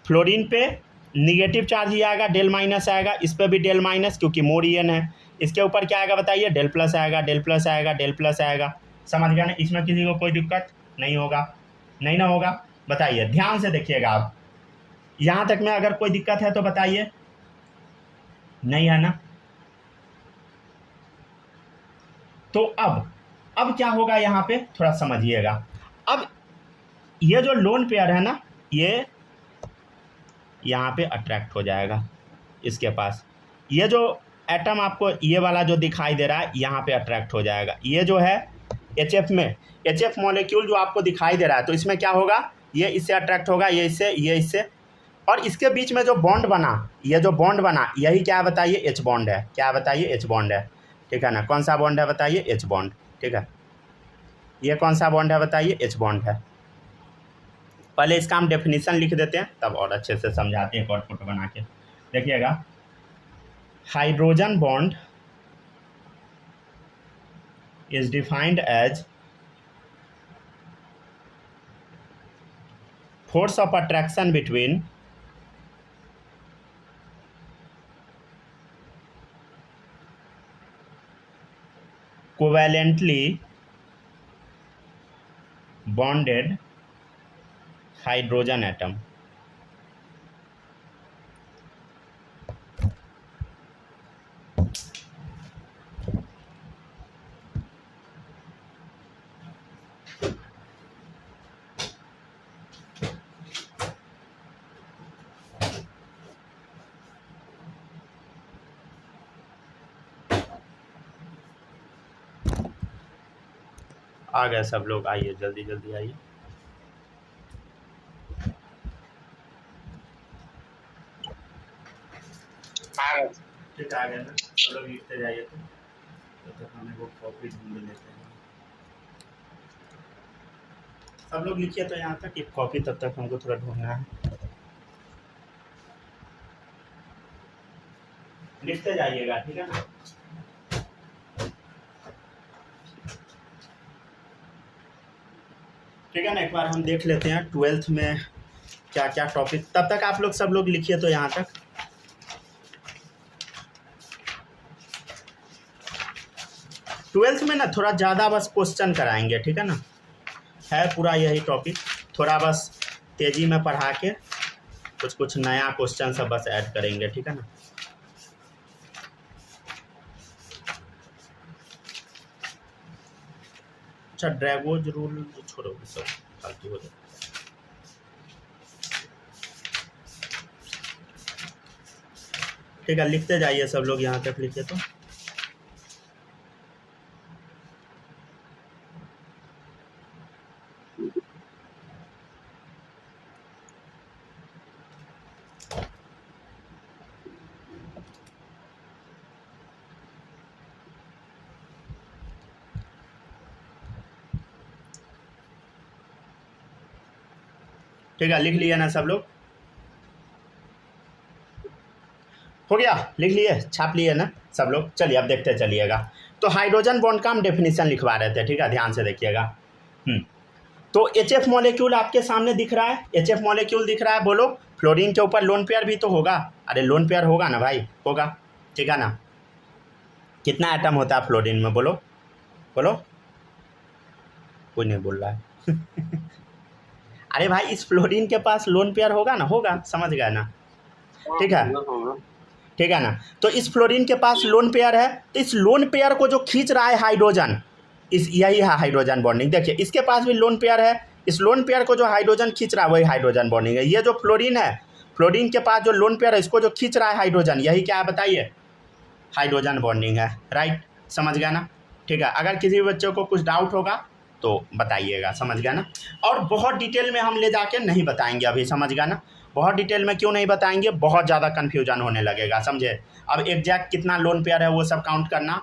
फ्लोरीन पे निगेटिव चार्ज ही आएगा, डेल माइनस आएगा, इस पर भी डेल माइनस क्योंकि मोर ईएन है, इसके ऊपर क्या आएगा बताइए, डेल प्लस आएगा, डेल प्लस आएगा, डेल प्लस आएगा, समझ गया ना, इसमें किसी को कोई दिक्कत नहीं होगा, नहीं ना होगा, बताइए, ध्यान से देखिएगा आप, यहाँ तक में अगर कोई दिक्कत है तो बताइए, नहीं है ना। तो अब क्या होगा यहाँ पे थोड़ा समझिएगा, अब ये जो लोन पेयर है ना, ये यहाँ पे अट्रैक्ट हो जाएगा इसके पास, ये जो एटम आपको ये वाला जो दिखाई दे रहा है यहाँ पे अट्रैक्ट हो जाएगा, ये जो है HF में, HF मॉलिक्यूल जो आपको दिखाई दे रहा है, तो इसमें क्या होगा, ये इससे अट्रैक्ट होगा, ये इससे, और इसके बीच में जो बॉन्ड बना, ये जो बॉन्ड बना, यही क्या बताइए, H बॉन्ड है, क्या बताइए, H बॉन्ड है, ठीक है ना, कौन सा बॉन्ड है बताइए, H बॉन्ड, ठीक है, ये कौन सा बॉन्ड है बताइए, H बॉन्ड है। पहले इसका हम डेफिनेशन लिख देते हैं, तब और अच्छे से समझाते हैं, एक और फोटो बना के देखिएगा, hydrogen bond is defined as force of attraction between covalently bonded hydrogen atom. आ गए सब लोग, आइए जल्दी जल्दी आइए, ठीक आ गए ना, सब लोग लिखते जाइए, तो तक हमें वो कॉपी ढूंढ लेते हैं, सब लोग लिखिए, तो यहाँ तक एक कॉपी तब तक हमको थोड़ा ढूंढना है, लिखते जाइएगा, ठीक है ना। ठीक है ना, एक बार हम देख लेते हैं 12th में क्या क्या टॉपिक, तब तक आप लोग सब लोग लिखिए, तो यहाँ तक 12th में ना थोड़ा ज़्यादा बस क्वेश्चन कराएंगे, ठीक है ना, है पूरा यही टॉपिक, थोड़ा बस तेज़ी में पढ़ा के कुछ कुछ नया क्वेश्चन सब बस ऐड करेंगे, ठीक है ना। अच्छा, ड्रैगोज रूल छोड़ो, सब फालतू हो जाए, ठीक है, लिखते जाइए सब लोग, यहाँ तक लिखिए, तो ठीक है, लिख लिया ना सब लोग, हो गया, लिख लिए, छाप लिए ना सब लोग, चलिए अब देखते चलिएगा। तो हाइड्रोजन बॉन्ड का हम डेफिनेशन लिखवा रहे थे, ठीक है, ध्यान से देखिएगा। तो HF मॉलिक्यूल आपके सामने दिख रहा है, HF मॉलिक्यूल दिख रहा है, बोलो, फ्लोरीन के ऊपर लोन पेयर भी तो होगा, अरे लोन पेयर होगा ना भाई, होगा, ठीक है ना, कितना एटम होता है फ्लोरीन में, बोलो बोलो, कोई नहीं बोल रहा है अरे भाई इस फ्लोरीन के पास लोन पेयर होगा ना, होगा, समझ गए ना, ठीक है, ठीक है ना। तो इस फ्लोरीन के पास लोन पेयर है, तो इस लोन पेयर को जो खींच रहा है हाइड्रोजन, इस यही है हाइड्रोजन बॉन्डिंग, देखिए इसके पास भी लोन पेयर है, इस लोन पेयर को जो हाइड्रोजन खींच रहा है वही हाइड्रोजन बॉन्डिंग है। ये जो फ्लोरीन है, फ्लोरीन के पास जो लोन पेयर है, इसको जो खींच रहा है हाइड्रोजन, यही क्या है बताइए, हाइड्रोजन बॉन्डिंग है, राइट, समझ गया ना, ठीक है। अगर किसी भी बच्चों को कुछ डाउट होगा तो बताइएगा, समझ गया ना, और बहुत डिटेल में हम ले जाके नहीं बताएंगे अभी, समझ गया ना, बहुत डिटेल में क्यों नहीं बताएंगे, बहुत ज़्यादा कन्फ्यूजन होने लगेगा, समझे। अब एग्जैक्ट कितना लोन पेयर है वो सब काउंट करना,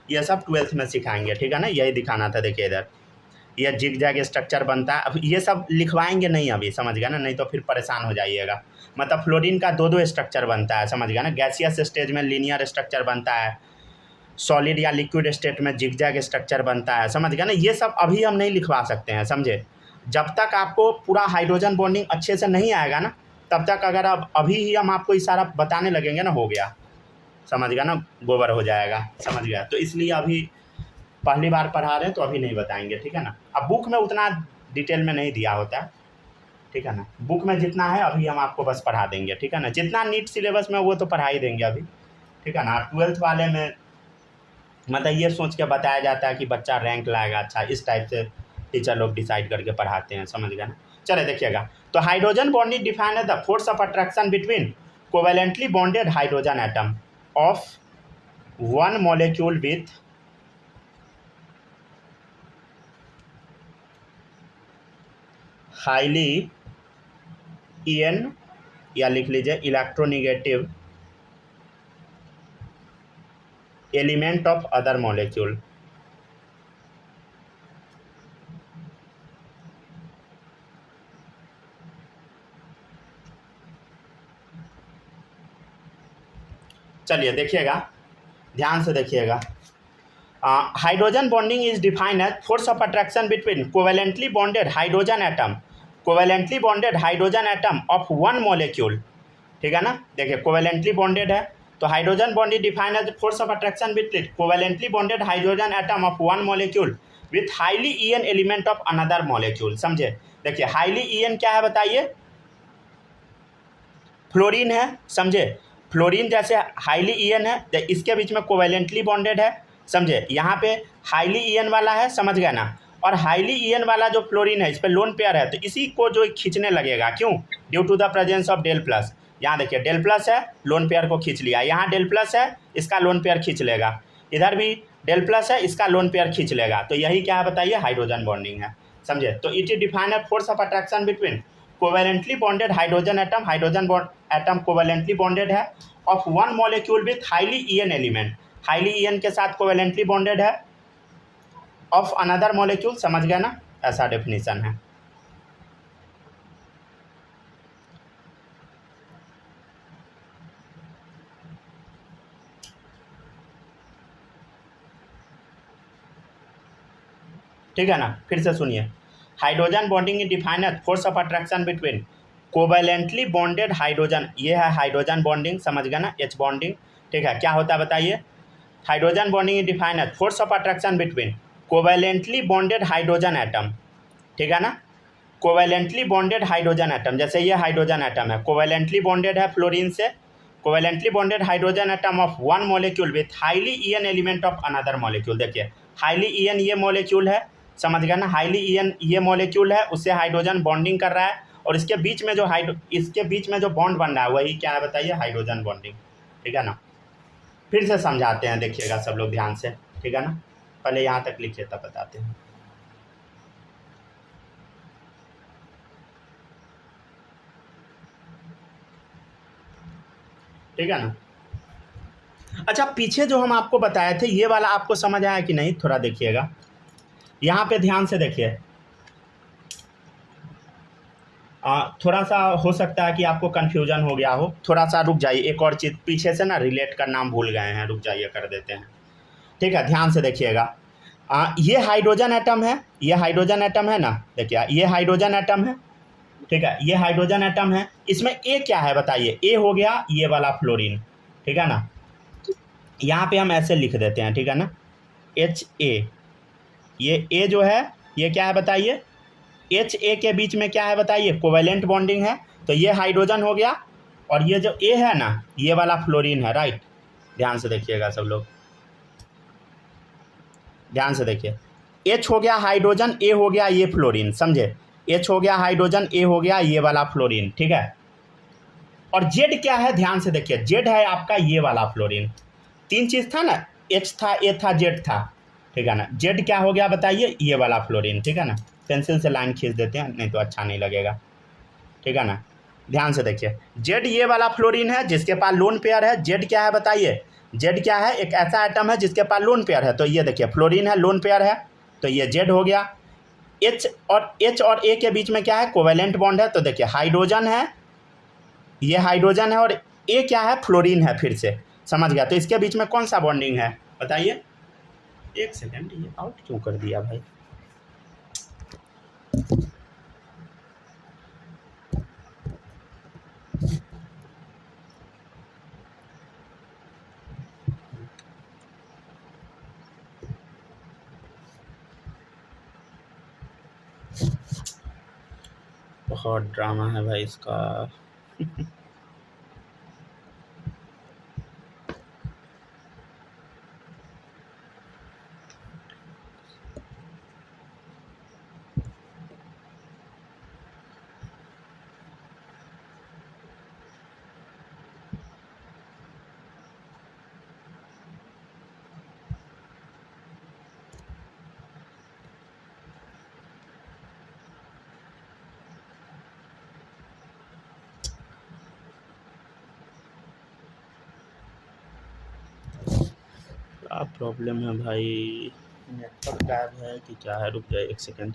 ये सब 12th में सिखाएंगे, ठीक है ना। यही दिखाना था, देखिए इधर ये जिग जैग स्ट्रक्चर बनता है। अब ये सब लिखवाएंगे नहीं अभी, समझ गया ना, नहीं तो फिर परेशान हो जाइएगा। मतलब फ्लोरीन का दो स्ट्रक्चर बनता है, समझ गया ना। गैसियस स्टेज में लीनियर स्ट्रक्चर बनता है, सॉलिड या लिक्विड स्टेट में जिग जैग स्ट्रक्चर बनता है, समझ गया ना। ये सब अभी हम नहीं लिखवा सकते हैं, समझे। जब तक आपको पूरा हाइड्रोजन बॉन्डिंग अच्छे से नहीं आएगा ना, तब तक अगर अब अभी ही हम आपको इशारा बताने लगेंगे ना, हो गया, समझ गया ना, गोबर हो जाएगा, समझ गया। तो इसलिए अभी पहली बार पढ़ा रहे हैं तो अभी नहीं बताएंगे, ठीक है ना। अब बुक में उतना डिटेल में नहीं दिया होता है, ठीक है ना। बुक में जितना है अभी हम आपको बस पढ़ा देंगे, ठीक है ना। जितना नीट सिलेबस में वो तो पढ़ा ही देंगे अभी, ठीक है ना। 12th वाले में मतलब ये सोच के बताया जाता है कि बच्चा रैंक लाएगा अच्छा, इस टाइप से टीचर लोग डिसाइड करके पढ़ाते हैं, समझ गया ना। चले देखिएगा, तो हाइड्रोजन बॉन्डिंग डिफाइन है the force of attraction between covalently bonded hydrogen atom of one molecule with highly EN या लिख लीजिए electronegative element of other molecule. चलिए देखिएगा, ध्यान से देखिएगा। Hydrogen bonding is defined as force of attraction between covalently bonded hydrogen atom of one molecule, ठीक है ना। देखिए कोवेलेंटली बॉन्डेड है तो hydrogen bonding defined as force of attraction between covalently bonded hydrogen atom of one molecule with highly EN element of another molecule, समझे। देखिए highly EN क्या है बताइए, फ्लोरीन है, समझे। फ्लोरीन जैसे हाईली EN है तो इसके बीच में कोवेलेंटली बॉन्डेड है, समझे। यहाँ पे हाईली EN वाला है, समझ गया ना। और हाईली EN वाला जो फ्लोरीन है इस पर लोन पेयर है, तो इसी को जो खींचने लगेगा, क्यों, due to the presence of del plus. यहाँ देखिए डेल प्लस है, लोन पेयर को खींच लिया, यहाँ डेल प्लस है, इसका लोन पेयर खींच लेगा, इधर भी डेल प्लस है, इसका लोन पेयर खींच लेगा। तो यही क्या है बताइए, हाइड्रोजन बॉन्डिंग है, समझे। तो इट इज डिफाइंड है force of attraction between covalently bonded hydrogen atom covalently bonded है of one molecule with highly EN element, highly EN के साथ कोवेलेंटली बॉन्डेड है ऑफ अनदर मॉलिक्यूल, समझ गया ना, ऐसा डेफिनेशन है। ठीक है ना, फिर से सुनिए। Hydrogen bonding is defined as force of attraction between covalently bonded hydrogen, ये है हाइड्रोजन बॉन्डिंग, समझ गया ना, H बॉन्डिंग, ठीक है। क्या होता है बताइए, hydrogen bonding is defined as force of attraction between covalently bonded hydrogen atom, ठीक है ना। कोवेलेंटली बॉन्डेड हाइड्रोजन एटम, जैसे ये हाइड्रोजन एटम है, कोवेलेंटली बॉन्डेड है फ्लोरीन से, covalently bonded hydrogen atom of one molecule with highly EN element of another molecule. देखिए highly EN ये मॉलिक्यूल है, समझ गया ना, हाईली EN ये मॉलिक्यूल है, उससे हाइड्रोजन बॉन्डिंग कर रहा है, और इसके बीच में जो बॉन्ड बन रहा है वही क्या है बताइए, हाइड्रोजन बॉन्डिंग, ठीक है ना। फिर से समझाते हैं, देखिएगा सब लोग ध्यान से, ठीक है ना। पहले यहाँ तक लिखिए तब बताते हैं। ठीक है ना। अच्छा, पीछे जो हम आपको बताए थे ये वाला आपको समझ आया कि नहीं, थोड़ा देखिएगा, यहाँ पे ध्यान से देखिए। थोड़ा सा हो सकता है कि आपको कन्फ्यूजन हो गया हो, थोड़ा सा रुक जाइए, एक और चीज़ पीछे से ना रिलेट का नाम भूल गए हैं, रुक जाइए कर देते हैं, ठीक है। ध्यान से देखिएगा, ये हाइड्रोजन एटम है, ये हाइड्रोजन एटम है ना, देखिए ये हाइड्रोजन एटम है, ठीक है, ये हाइड्रोजन एटम है, इसमें ए क्या है बताइए, ए हो गया ये वाला फ्लोरीन, ठीक है ना। यहाँ पे हम ऐसे लिख देते हैं, ठीक है ना, HA, ये ए जो है ये क्या है बताइए, HA के बीच में क्या है बताइए, कोवेलेंट बॉन्डिंग है, तो ये हाइड्रोजन हो गया, और ये जो ए है ना ये वाला फ्लोरीन है, राइट। ध्यान से देखिएगा सब लोग, ध्यान से देखिए, H हो गया हाइड्रोजन, ए हो गया ये फ्लोरीन, समझे। H हो गया हाइड्रोजन, ए हो गया ये वाला फ्लोरीन, ठीक है। और Z क्या है, ध्यान से देखिए, Z है आपका ये वाला फ्लोरीन। तीन चीज़ था ना, H था, A था, Z था, ठीक है ना। Z क्या हो गया बताइए, ये वाला फ्लोरीन, ठीक है ना। पेंसिल से लाइन खींच देते हैं, नहीं तो अच्छा नहीं लगेगा, ठीक है ना। ध्यान से देखिए, जेड ये वाला फ्लोरीन है जिसके पास लोन पेयर है। जेड क्या है बताइए, जेड क्या है, एक ऐसा आइटम है जिसके पास लोन पेयर है। तो ये देखिए फ्लोरीन है, लोन पेयर है, तो ये जेड हो गया। एच और ए के बीच में क्या है, कोवेलेंट बॉन्ड है। तो देखिए हाइड्रोजन है, ये हाइड्रोजन है, और ए क्या है, फ्लोरीन है। फिर से समझ गया। तो इसके बीच में कौन सा बॉन्डिंग है बताइए। एक सेकेंड, ये आउट क्यों कर दिया भाई। बहुत ड्रामा है भाई इसका। क्या प्रॉब्लम है भाई, नेटवर्क गायब है कि क्या है। रुक जाए एक सेकेंड।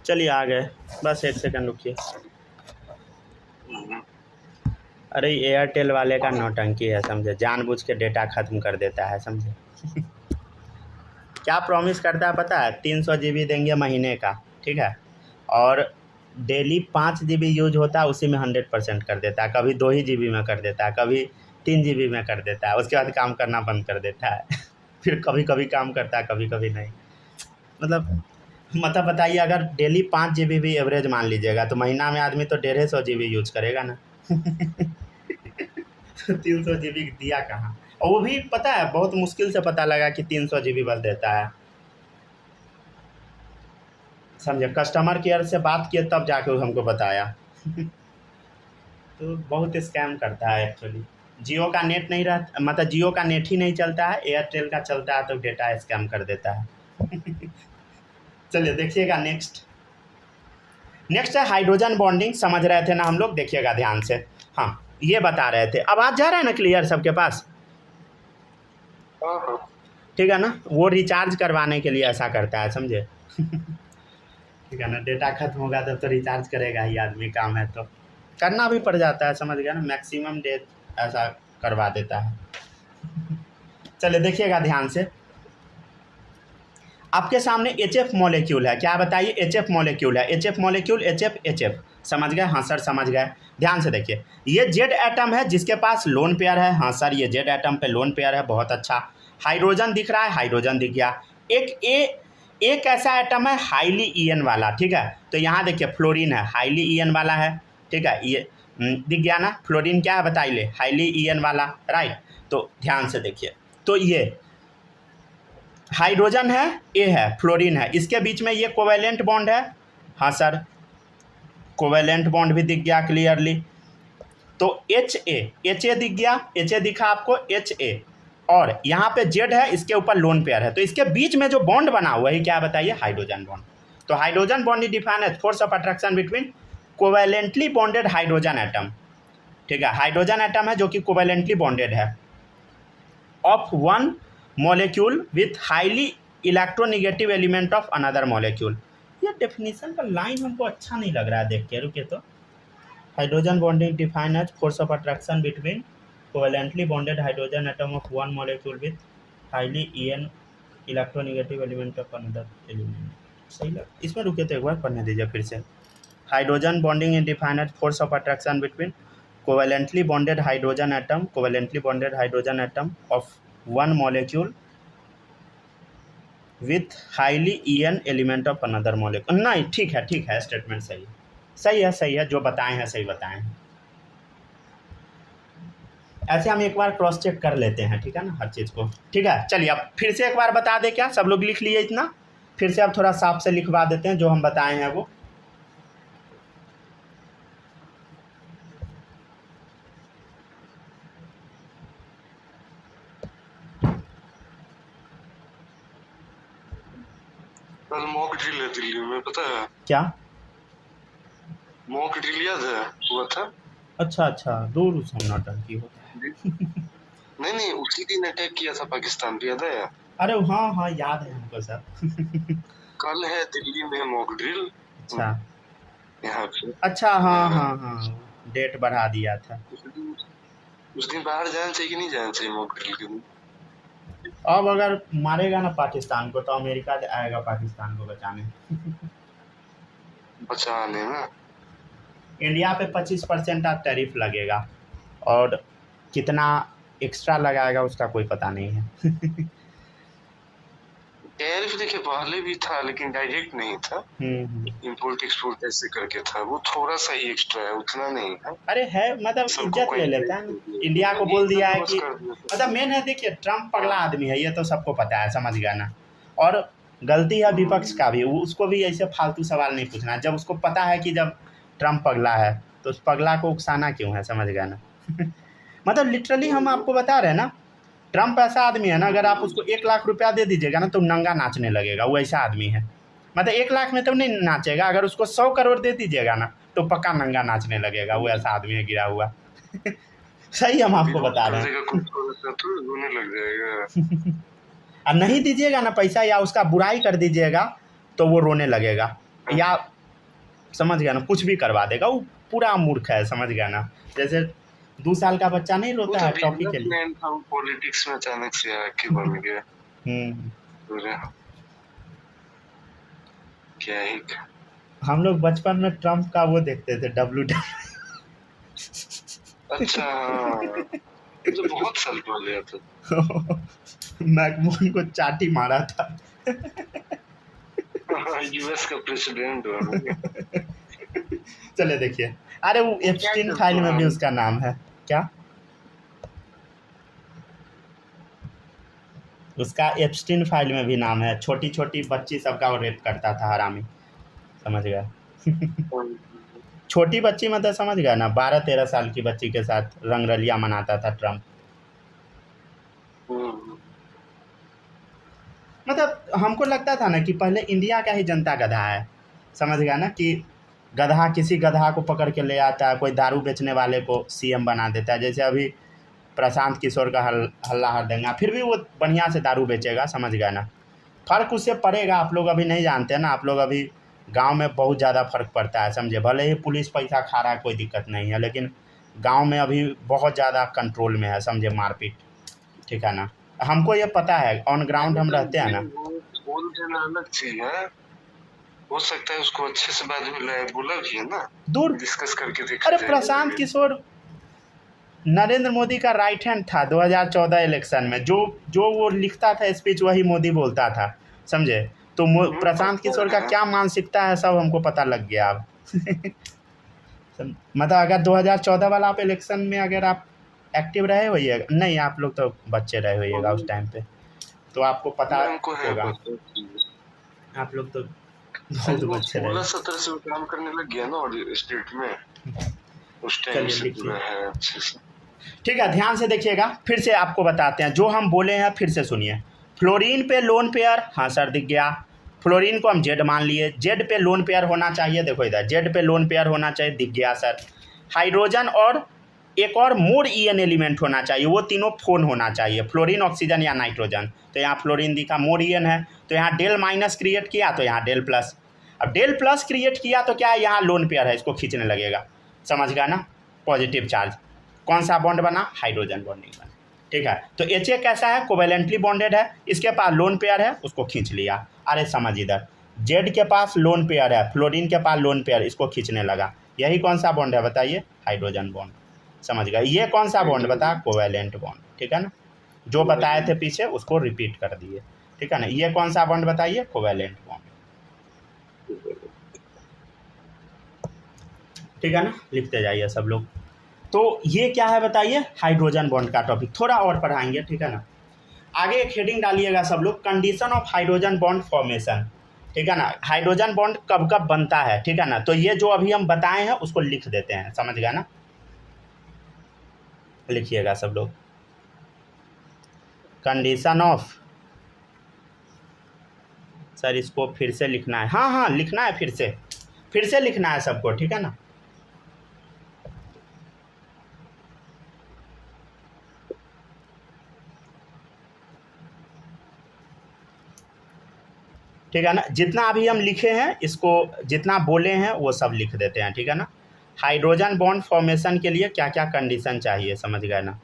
चलिए आ गए, बस एक सेकंड रुकिए। अरे एयरटेल वाले का नौटंकी है समझे, जानबूझ के डेटा ख़त्म कर देता है समझे। क्या प्रॉमिस करता है पता है, 300 GB देंगे महीने का, ठीक है, और डेली 5 GB यूज होता है, उसी में 100% कर देता है। कभी 2 ही GB में कर देता है, कभी 3 GB में कर देता है, उसके बाद काम करना बंद कर देता है। फिर कभी कभी काम करता है, कभी कभी नहीं। मतलब बताइए, अगर डेली 5 GB भी एवरेज मान लीजिएगा तो महीना में आदमी तो 150 GB यूज करेगा ना। 300 GB दिया कहाँ, और वो भी पता है बहुत मुश्किल से पता लगा कि 300 GB बस देता है समझे। कस्टमर केयर से बात किए तब जाके हमको बताया। तो बहुत स्कैम करता है एक्चुअली। जियो का नेट नहीं रहता, मतलब जियो का नेट ही नहीं चलता है, एयरटेल का चलता है तो डेटा स्कैम कर देता है। चलिए देखिएगा नेक्स्ट है हाइड्रोजन बॉन्डिंग। समझ रहे थे ना हम लोग, देखिएगा ध्यान से। हाँ ये बता रहे थे, आवाज़ जा रहा है ना क्लियर सबके पास, ठीक है ना। वो रिचार्ज करवाने के लिए ऐसा करता है समझे। ठीक है ना, डेटा खत्म होगा तब तो रिचार्ज करेगा ही आदमी, काम है तो करना भी पड़ जाता है, समझ गया ना। मैक्सिमम डेट ऐसा करवा देता है। चलिए देखिएगा ध्यान से, आपके सामने HF मॉलिक्यूल है, क्या बताइए, HF मॉलिक्यूल है। HF मॉलिक्यूल, HF समझ गए, हाँ सर समझ गए। ध्यान से देखिए, ये जेड एटम है जिसके पास लोन पेयर है। हाँ सर ये जेड एटम पे लोन पेयर है, बहुत अच्छा। हाइड्रोजन दिख रहा है, हाइड्रोजन दिख गया। एक ऐसा एटम है हाईली EN वाला, ठीक है। तो यहाँ देखिए फ्लोरीन है, हाईली EN वाला है, ठीक है। ये दिख गया ना, फ्लोरीन क्या है बताइए, हाईली EN वाला, राइट। तो ध्यान से देखिए, तो ये हाइड्रोजन है, ए है, फ्लोरीन है, इसके बीच में ये कोवेलेंट बॉन्ड है। हाँ सर कोवेलेंट बॉन्ड भी दिख गया क्लियरली। तो HA दिख गया, HA दिखा आपको, HA, और यहाँ पे जेड है, इसके ऊपर लोन पेयर है। तो इसके बीच में जो बॉन्ड बना हुआ है क्या बताइए, हाइड्रोजन बॉन्ड। तो hydrogen bonding define as force of attraction between covalently bonded hydrogen atom, ठीक है, हाइड्रोजन एटम है जो कि कोवैलेंटली बॉन्डेड है of one molecule with highly electronegative element of another molecule. ये डेफिनेशन का लाइन हमको अच्छा नहीं लग रहा है देख के, रुके तो। Hydrogen bonding define as force of attraction between covalently bonded hydrogen atom of one molecule with highly electronegative element of another element. सही लग, इसमें रुके तो एक बार पढ़ने दीजिए फिर से। Hydrogen bonding in define as force of attraction between covalently bonded hydrogen atom of one molecule with highly element of another molecule. नहीं, ठीक है, स्टेटमेंट सही है, जो बताए हैं सही बताए हैं। ऐसे हम एक बार क्रॉस चेक कर लेते हैं, ठीक है ना, हर चीज़ को। ठीक है, चलिए अब फिर से एक बार बता दें, क्या सब लोग लिख लिए इतना? फिर से अब थोड़ा साफ से लिखवा देते हैं जो हम बताए हैं वो। कल मॉक ड्रिल है दिल्ली में, पता है? क्या मॉक ड्रिल याद है हुआ था? अच्छा, दूर उस नौटंकी होता है। नहीं, उसी दिन अटैक किया था पाकिस्तान पे, याद है? अरे हाँ, याद है हमको सर। कल है दिल्ली में मॉक ड्रिल। अच्छा यहाँ पे। अच्छा, हाँ, डेट बढ़ा दिया था। उस दिन बाहर जाना चाहिए कि नहीं जाना चाहिए मॉक ड्रिल के दिन? अब अगर मारेगा ना पाकिस्तान को तो अमेरिका आएगा पाकिस्तान को बचाने ना। इंडिया पे 25% का टैरिफ लगेगा और कितना एक्स्ट्रा लगाएगा उसका कोई पता नहीं है। टैरिफ देखिए पहले भी था लेकिन डायरेक्ट नहीं था, इंपोर्ट एक्सपोर्ट ऐसे करके था, वो थोड़ा सा ही एक्स्ट्रा है, उतना नहीं है। अरे है, मतलब इज्जत ले लेता है ना। इंडिया को बोल दिया है कि मतलब मेन है, देखिए ट्रम्प पगला आदमी है, ये तो सबको पता है, समझ गया ना। और गलती है विपक्ष का भी, उसको भी ऐसे फालतू सवाल नहीं पूछना, जब उसको पता है कि जब ट्रम्प पगला है तो उस पगला को उकसाना क्यों है, समझ गया ना। मतलब लिटरली हम आपको बता रहे हैं ना, ट्रम्प ऐसा आदमी है ना, अगर आप उसको 1 लाख रुपया दे दीजिएगा ना तो नंगा नाचने लगेगा, वो ऐसा आदमी है। मतलब 1 लाख में तो नहीं नाचेगा, अगर उसको 100 करोड़ दे दीजिएगा ना तो पक्का नंगा नाचने लगेगा, वो ऐसा आदमी है गिरा हुआ। सही हम आपको बता रहे हैं। और नहीं दीजिएगा ना पैसा या उसका बुराई कर दीजिएगा तो वो रोने लगेगा, या समझ गया ना, कुछ भी करवा देगा, वो पूरा मूर्ख है, समझ गया ना। जैसे 2 साल का बच्चा नहीं रोता है टॉफी के लिए। पॉलिटिक्स में अचानक से आके बन गया। क्या ही। हम लोग बचपन में ट्रम्प का वो देखते थे, WWE। अच्छा, तो बहुत साल पहले था। मैकमोहन को चाटी मारा था। यूएस का प्रेसिडेंट हुआ। चले देखिए, अरे वो एप्स्टीन फाइल में भी उसका नाम है, क्या उसका एप्स्टीन फाइल में भी नाम है। छोटी छोटी बच्ची सबका वो रेप करता था, हरामी, समझ गया। छोटी बच्ची मतलब समझ गया ना, 12-13 साल की बच्ची के साथ रंगरलिया मनाता था ट्रम्प। मतलब हमको लगता था ना कि पहले इंडिया का ही जनता गधा है, समझ गया ना, कि गधा किसी गधा को पकड़ के ले आता है, कोई दारू बेचने वाले को सीएम बना देता है। जैसे अभी प्रशांत किशोर का हल्ला हर देंगे, फिर भी वो बढ़िया से दारू बेचेगा, समझ गया ना। फ़र्क उससे पड़ेगा, आप लोग अभी नहीं जानते ना, आप लोग अभी गांव में बहुत ज़्यादा फ़र्क पड़ता है, समझे। भले ही पुलिस पैसा खा रहा है, कोई दिक्कत नहीं है, लेकिन गांव में अभी बहुत ज़्यादा कंट्रोल में है, समझे, मारपीट, ठीक है ना। हमको ये पता है, ऑन ग्राउंड हम रहते हैं ना। बोल देना अलग चीज है, हो सकता है उसको अच्छे से बाद में बोला भी है ना, दूर डिस्कस करके देखा। अरे प्रशांत किशोर नरेंद्र मोदी का राइट हैंड था 2014 इलेक्शन में, जो वो लिखता था स्पीच वही मोदी बोलता था, समझे। तो प्रशांत किशोर का क्या मानसिकता है सब हमको पता लग गया अब। मतलब अगर 2014 वाला आप इलेक्शन में अगर आप एक्टिव रहे होइएगा, नहीं आप लोग तो बच्चे रहे होइएगा उस टाइम पे, तो आपको पता होगा। आप लोग तो बहुत बच्चे रहे। 16-17 से काम करने लग गया ना और स्टेट में, उस टाइम से पूरा है अच्छे से। ठीक है, ध्यान से देखिएगा, फिर से आपको बताते हैं जो हम बोले हैं, फिर से सुनिए। फ्लोरीन पे लोन पेयर, हाँ सर दिख गया। फ्लोरीन को हम जेड मान लिए, जेड पे लोन पेयर होना चाहिए, देखो इधर जेड पे लोन पेयर होना चाहिए, दिख गया सर। हाइड्रोजन और एक और मोर ईएन एलिमेंट होना चाहिए, वो तीनों फोन होना चाहिए, फ्लोरीन, ऑक्सीजन या नाइट्रोजन। तो यहाँ फ्लोरीन दिखा, मोर ईएन है, तो यहाँ डेल माइनस क्रिएट किया तो यहाँ डेल प्लस। अब डेल प्लस क्रिएट किया तो क्या है, यहाँ लोन पेयर है, इसको खींचने लगेगा, समझ गया ना, पॉजिटिव चार्ज। कौन सा बॉन्ड बना, हाइड्रोजन बॉन्डिंग बना, ठीक है। तो HA कैसा है, कोवेलेंटली बॉन्डेड है, इसके पास लोन पेयर है, उसको खींच लिया। अरे समझ इधर, जेड के पास लोन पेयर है, फ्लोरीन के पास लोन पेयर, इसको खींचने लगा। यही कौन सा बॉन्ड है बताइए, हाइड्रोजन बॉन्ड, समझ गए। ये कौन सा बॉन्ड बता, कोवेलेंट बॉन्ड, ठीक है ना, जो बताए थे पीछे उसको रिपीट कर दिए, ठीक है ना। ये कौन सा बॉन्ड बताइए, कोवेलेंट बॉन्ड, ठीक है ना, लिखते जाइए सब लोग। तो ये क्या है बताइए, हाइड्रोजन बॉन्ड का टॉपिक थोड़ा और पढ़ाएंगे, ठीक है ना। आगे एक हेडिंग डालिएगा सब लोग, condition of hydrogen bond formation, ठीक है ना। हाइड्रोजन बॉन्ड कब कब बनता है, ठीक है ना। तो ये जो अभी हम बताए हैं उसको लिख देते हैं, समझ गया ना, लिखिएगा सब लोग। कंडीशन ऑफ, सर इसको फिर से लिखना है, हाँ हाँ लिखना है, फिर से लिखना है सबको, ठीक है ना। ठीक है ना, जितना अभी हम लिखे हैं इसको, जितना बोले हैं वो सब लिख देते हैं, ठीक है ना। हाइड्रोजन बॉन्ड फॉर्मेशन के लिए क्या क्या कंडीशन चाहिए, समझ गए ना।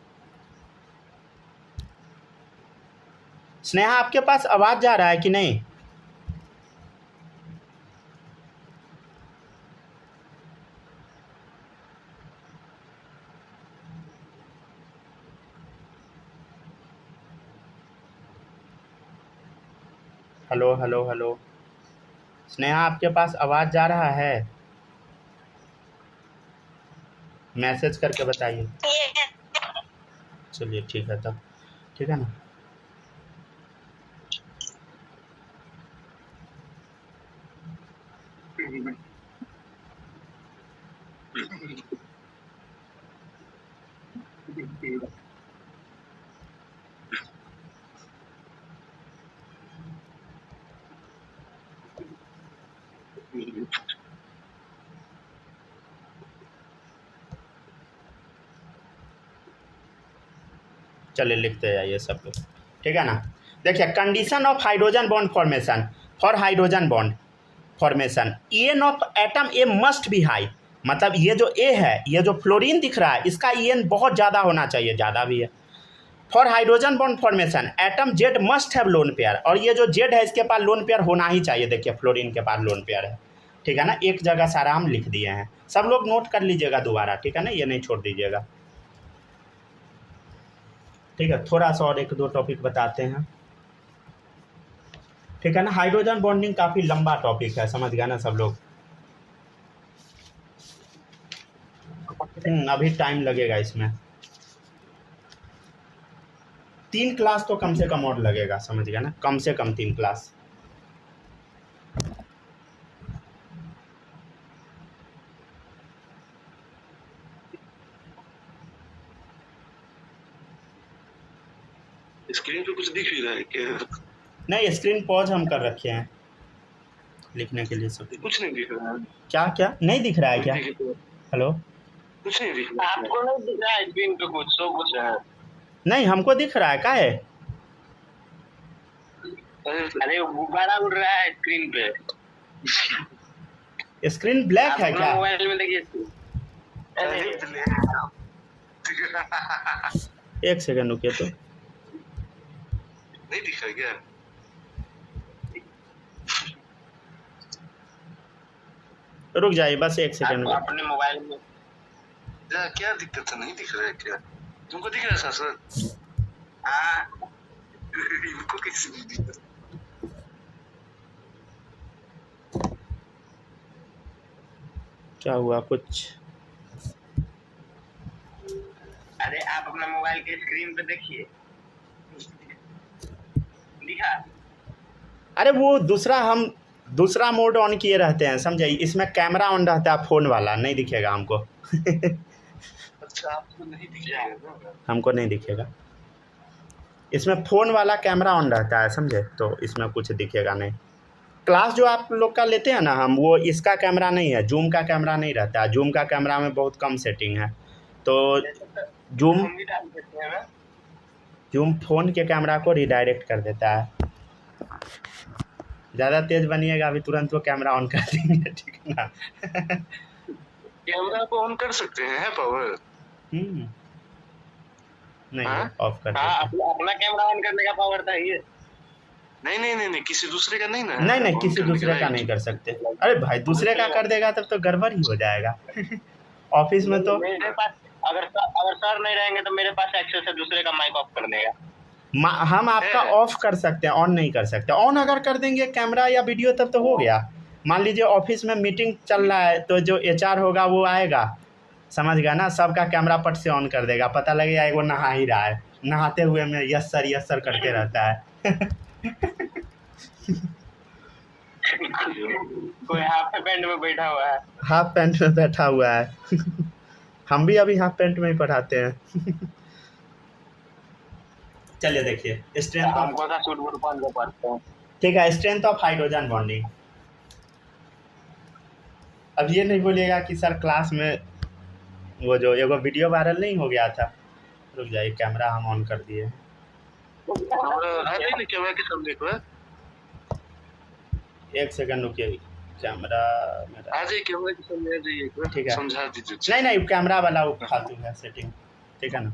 स्नेहा आपके पास आवाज़ जा रहा है कि नहीं, हेलो हेलो हेलो, स्नेहा आपके पास आवाज़ जा रहा है, मैसेज करके बताइए। चलिए ठीक है तब, ठीक है ना। चलिए लिखते जाइए सब लोग, ठीक है ना। देखिए condition of hydrogen bond formation, for hydrogen bond formation, EN of atom A must be high, मतलब ये जो ए है, ये जो फ्लोरीन दिख रहा है, इसका EN बहुत ज़्यादा होना चाहिए, ज़्यादा भी है। For hydrogen bond formation atom Z must have lone pair, और ये जो जेड है इसके पास लोन पेयर होना ही चाहिए, देखिए फ्लोरीन के पास लोन पेयर है, ठीक है ना। एक जगह सारा हम लिख दिए हैं, सब लोग नोट कर लीजिएगा दोबारा, ठीक है ना, ये नहीं छोड़ दीजिएगा, ठीक है। थोड़ा सा और एक दो टॉपिक बताते हैं, ठीक है ना। हाइड्रोजन बॉन्डिंग काफ़ी लंबा टॉपिक है, समझ गया ना सब लोग। अभी टाइम लगेगा इसमें, 3 क्लास तो कम से कम और लगेगा, समझ गया ना, कम से कम 3 क्लास। स्क्रीन पे कुछ दिख भी रहा है क्या? नहीं, स्क्रीन पॉज हम कर रखे हैं लिखने के लिए सब। कुछ नहीं दिख रहा है, क्या क्या नहीं दिख रहा है क्या, हेलो, कुछ नहीं दिख रहा है। आपको नहीं दिख रहा है स्क्रीन पे कुछ, सब कुछ है। नहीं हमको दिख रहा है, क्या है, अरे गुब्बारा उड़ रहा है स्क्रीन पे, स्क्रीन ब्लैक है क्या, मोबाइल में देखिए। एक सेकंड रुकिए तो, नहीं दिख रहा क्या? रुक जाइए बस एक सेकंड। अपने मोबाइल में क्या दिक्कत है, नहीं दिख रहा है क्या? तुमको दिख रहा है सर? हाँ इनको कैसे नहीं दिख रहा? क्या हुआ कुछ, अरे आप अपना मोबाइल के स्क्रीन पे देखिए, दिखा? अरे वो दूसरा मोड ऑन किए रहते हैं, समझे, इसमें कैमरा ऑन रहता है फ़ोन वाला, नहीं दिखेगा हमको। अच्छा आपको नहीं दिखेगा? हमको नहीं दिखेगा, इसमें फ़ोन वाला कैमरा ऑन रहता है, समझे, तो इसमें कुछ दिखेगा नहीं। क्लास जो आप लोग का लेते हैं ना हम, वो इसका कैमरा नहीं है, जूम का कैमरा नहीं रहता है। जूम का कैमरा में बहुत कम सेटिंग है, तो जूम हम भी डाल सकते हैं ना। जूम फ़ोन के कैमरा को रिडायरेक्ट कर देता है। ज़्यादा तेज़ बनिएगा अभी तुरंत वो कैमरा ऑन कर देंगे, ठीक है ना। कैमरा को ऑन कर सकते हैं, है पावर? नहीं हाँ? ऑफ कर हाँ, देते हैं। अपना कैमरा ऑन करने का पावर था ये। नहीं, किसी दूसरे का नहीं ना। नहीं ऑन किसी करने दूसरे का right? नहीं कर सकते। अरे भाई दूसरे का कर देगा तब तो गड़बड़ ही हो जाएगा। ऑफिस में तो मेरे पास अगर सर नहीं रहेंगे तो मेरे पास एक्सेस है, दूसरे का माइक ऑफ कर देगा। हम आपका है। ऑफ कर सकते हैं, ऑन नहीं कर सकते। ऑन अगर कर देंगे कैमरा या वीडियो तब तो हो गया। मान लीजिए ऑफिस में मीटिंग चल रहा है तो जो HR होगा वो आएगा, समझ गया ना, सबका कैमरा पट से ऑन कर देगा, पता लगेगा वो नहा ही रहा है, नहाते हुए में यस सर करते रहता है। कोई हाफ पैंट में बैठा हुआ है। हाफ पैंट में बैठा हुआ है। हम भी अभी हाफ पैंट में ही पढ़ाते हैं। चलिए देखिए स्ट्रेंथ ऑफ, हमको था सूट बूट पहन के पढ़ते हैं। ठीक है, स्ट्रेंथ ऑफ हाइड्रोजन बॉन्डिंग। अब ये नहीं बोलिएगा कि सर क्लास में वो जो एगो वीडियो वायरल नहीं हो गया था, रुक जाइए कैमरा हम ऑन कर दिए। और आ जाइए कैमरा के सामने को। एक सेकंड रुकिए, कैमरा मेरा आ जाइए कैमरा के सामने आ जाइए, ठीक है। समझा दीजिए। नहीं कैमरा वाला वो फालतू है सेटिंग, ठीक है ना।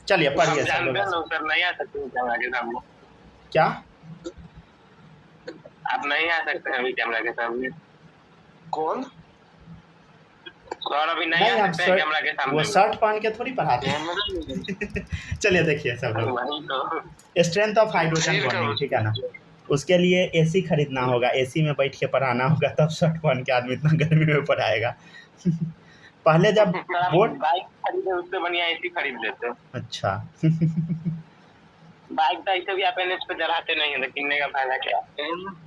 चलिए पढ़िए सब लोग। सर नहीं आ सकते कैमरा के सामने। क्या आप नहीं आ सकते हैं अभी कैमरा के सामने। कौन? सर अभी नहीं आ हम सकते हैं कैमरा के सामने। वो शर्ट पहन के थोड़ी पढ़ाते हैं। कैमरा चलिए देखिए सब लोग, वही तो। स्ट्रेंथ ऑफ हाइड्रोजन बॉन्डिंग, ठीक है ना। उसके लिए AC खरीदना होगा, AC में बैठ के पढ़ाना होगा, तब शर्ट पहन के आदमी इतना गर्मी में पढ़ाएगा। पहले जब बोर्ड बाइक खरीदे उससे बढ़िया AC खरीद लेते। अच्छा। बाइक तो ऐसे भी आप NH पे चलाते नहीं है, तो किनने का फायदा क्या।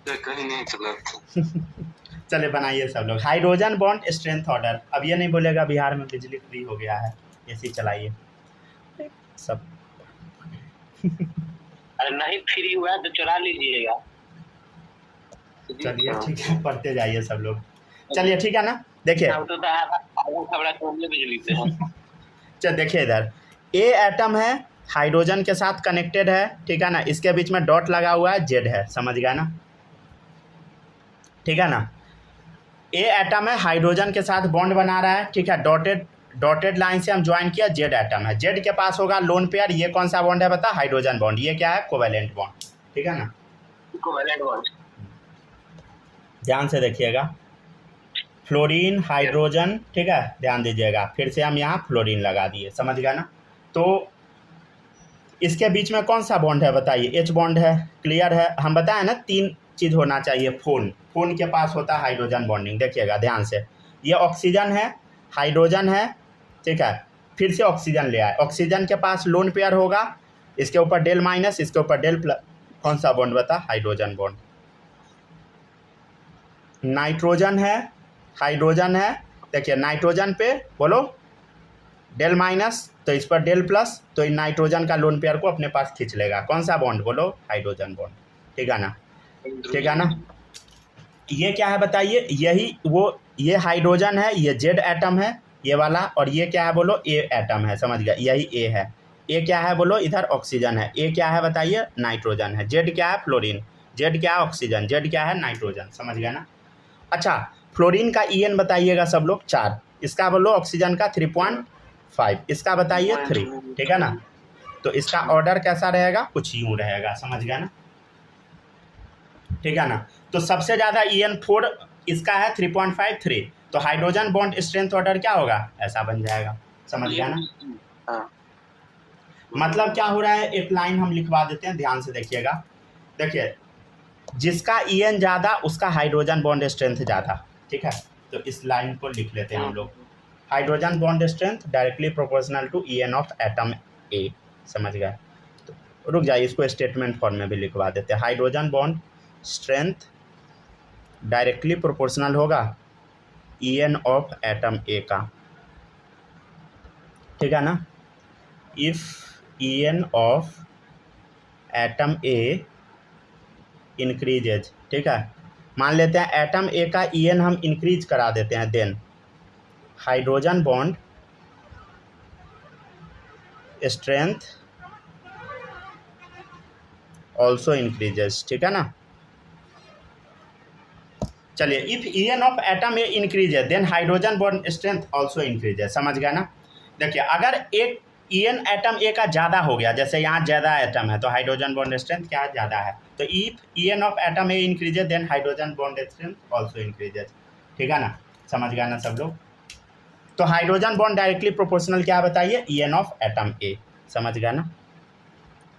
कहीं नहीं चलाते। चलिए बनाइए सब लोग हाइड्रोजन बॉन्ड स्ट्रेंथ ऑर्डर। अब ये नहीं बोलेगा बिहार में बिजली फ्री हो गया है, AC चलाइए सब। अरे नहीं फ्री हुआ है तो चला लीजिएगा। चलिए ठीक है, पढ़ते जाइए सब लोग। चलिए ठीक है ना। देखिए हम तो खबरा छोड़ने बिजली से हैं। चल देखिए इधर A एटम है, हाइड्रोजन के साथ कनेक्टेड है, ठीक है ना। इसके बीच में डॉट लगा हुआ है, Z है, समझ गया ना, ठीक है ना। A एटम है, हाइड्रोजन के साथ बॉन्ड बना रहा है, ठीक है। डॉटेड लाइन से हम ज्वाइन किया, Z एटम है, Z के पास होगा लोन पेयर। ये कौन सा बॉन्ड है बता, हाइड्रोजन बॉन्ड। ये क्या है, कोवेलेंट बॉन्ड, ठीक है ना। कोवेलेंट बॉन्ड ध्यान से देखिएगा, फ्लोरीन हाइड्रोजन, ठीक है, ध्यान दीजिएगा। फिर से हम यहाँ फ्लोरीन लगा दिए, समझ गया ना। तो इसके बीच में कौन सा बॉन्ड है बताइए, H बॉन्ड है, क्लियर है। हम बताएं ना 3 चीज़ होना चाहिए। फोन के पास होता है हाइड्रोजन बॉन्डिंग, देखिएगा ध्यान से। ये ऑक्सीजन है, हाइड्रोजन है, ठीक है। फिर से ऑक्सीजन ले आए, ऑक्सीजन के पास लोन पेयर होगा, इसके ऊपर डेल माइनस, इसके ऊपर डेल प्लस। कौन सा बॉन्ड बता, हाइड्रोजन बॉन्ड। नाइट्रोजन है, हाइड्रोजन है, देखिए नाइट्रोजन पे बोलो डेल माइनस, तो इस पर डेल प्लस, तो इन नाइट्रोजन का लोन पेयर को अपने पास खींच लेगा। कौन सा बॉन्ड बोलो, हाइड्रोजन बॉन्ड, ठीक है ना, ठीक है ना। ये क्या है बताइए, यही वो, ये हाइड्रोजन है, ये Z एटम है ये वाला, और ये क्या है बोलो, A एटम है, समझ गया, यही A है। A क्या है बोलो, इधर ऑक्सीजन है। A क्या है बताइए, नाइट्रोजन है। Z क्या है, फ्लोरीन। Z क्या है, ऑक्सीजन। Z क्या है, नाइट्रोजन, समझ गया ना। अच्छा, फ्लोरीन का EN बताइएगा सब लोग 4, इसका बोलो ऑक्सीजन का 3.5, इसका बताइए 3, ठीक है ना। तो इसका ऑर्डर कैसा रहेगा, कुछ यूँ रहेगा, समझ गया ना, ठीक है ना। तो सबसे ज़्यादा EN4 इसका है 3.53, तो हाइड्रोजन बॉन्ड स्ट्रेंथ ऑर्डर क्या होगा, ऐसा बन जाएगा, समझ गया ना। मतलब क्या हो रहा है, एक लाइन हम लिखवा देते हैं, ध्यान से देखिएगा। देखिए जिसका EN ज़्यादा उसका हाइड्रोजन बॉन्ड स्ट्रेंथ ज़्यादा, ठीक है। तो इस लाइन को लिख लेते हैं हम लोग, hydrogen bond strength directly proportional to EN of atom A, समझ गए। तो रुक जाइए, इसको स्टेटमेंट फॉर्म में भी लिखवा देते हैं। Hydrogen bond strength directly proportional होगा EN ऑफ एटम A का, ठीक है ना। If EN of atom A increases, ठीक है, मान लेते हैं एटम ए का EN हम इंक्रीज करा देते हैं, then hydrogen bond strength also increases, ठीक है ना। चलिए, if EN of atom A increases then hydrogen bond strength also increases, समझ गया ना। देखिए, अगर एक EN एटम ए का ज़्यादा हो गया, जैसे यहाँ ज़्यादा एटम है तो हाइड्रोजन बॉन्ड स्ट्रेंथ क्या ज़्यादा है, तो if EN of atom A increases then hydrogen bond strength also increases, ठीक है ना, समझ गया ना सब लोग। तो हाइड्रोजन बॉन्ड डायरेक्टली प्रोपोर्शनल क्या बताइए, EN ऑफ एटम ए, समझ गया ना।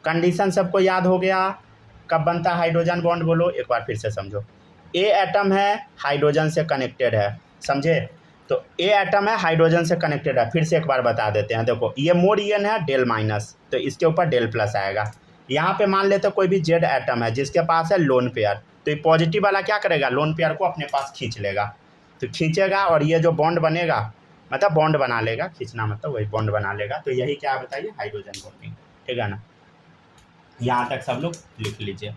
कंडीशन सबको याद हो गया, कब बनता है हाइड्रोजन बॉन्ड, बोलो एक बार फिर से समझो। ए एटम है, हाइड्रोजन से कनेक्टेड है, समझे, तो ए एटम है, हाइड्रोजन से कनेक्टेड है। फिर से एक बार बता देते हैं, देखो ये मोड EN है, डेल माइनस, तो इसके ऊपर डेल प्लस आएगा। यहाँ पे मान लेते कोई भी जेड एटम है जिसके पास है लोन पेयर, तो ये पॉजिटिव वाला क्या करेगा, लोन पेयर को अपने पास खींच लेगा, तो खींचेगा और ये जो बॉन्ड बनेगा, मतलब बॉन्ड बना लेगा, खींचना मतलब वही बॉन्ड बना लेगा, तो यही क्या बताइए, हाइड्रोजन बॉन्डिंग, ठीक है ना। यहाँ तक सब लोग लिख लीजिए।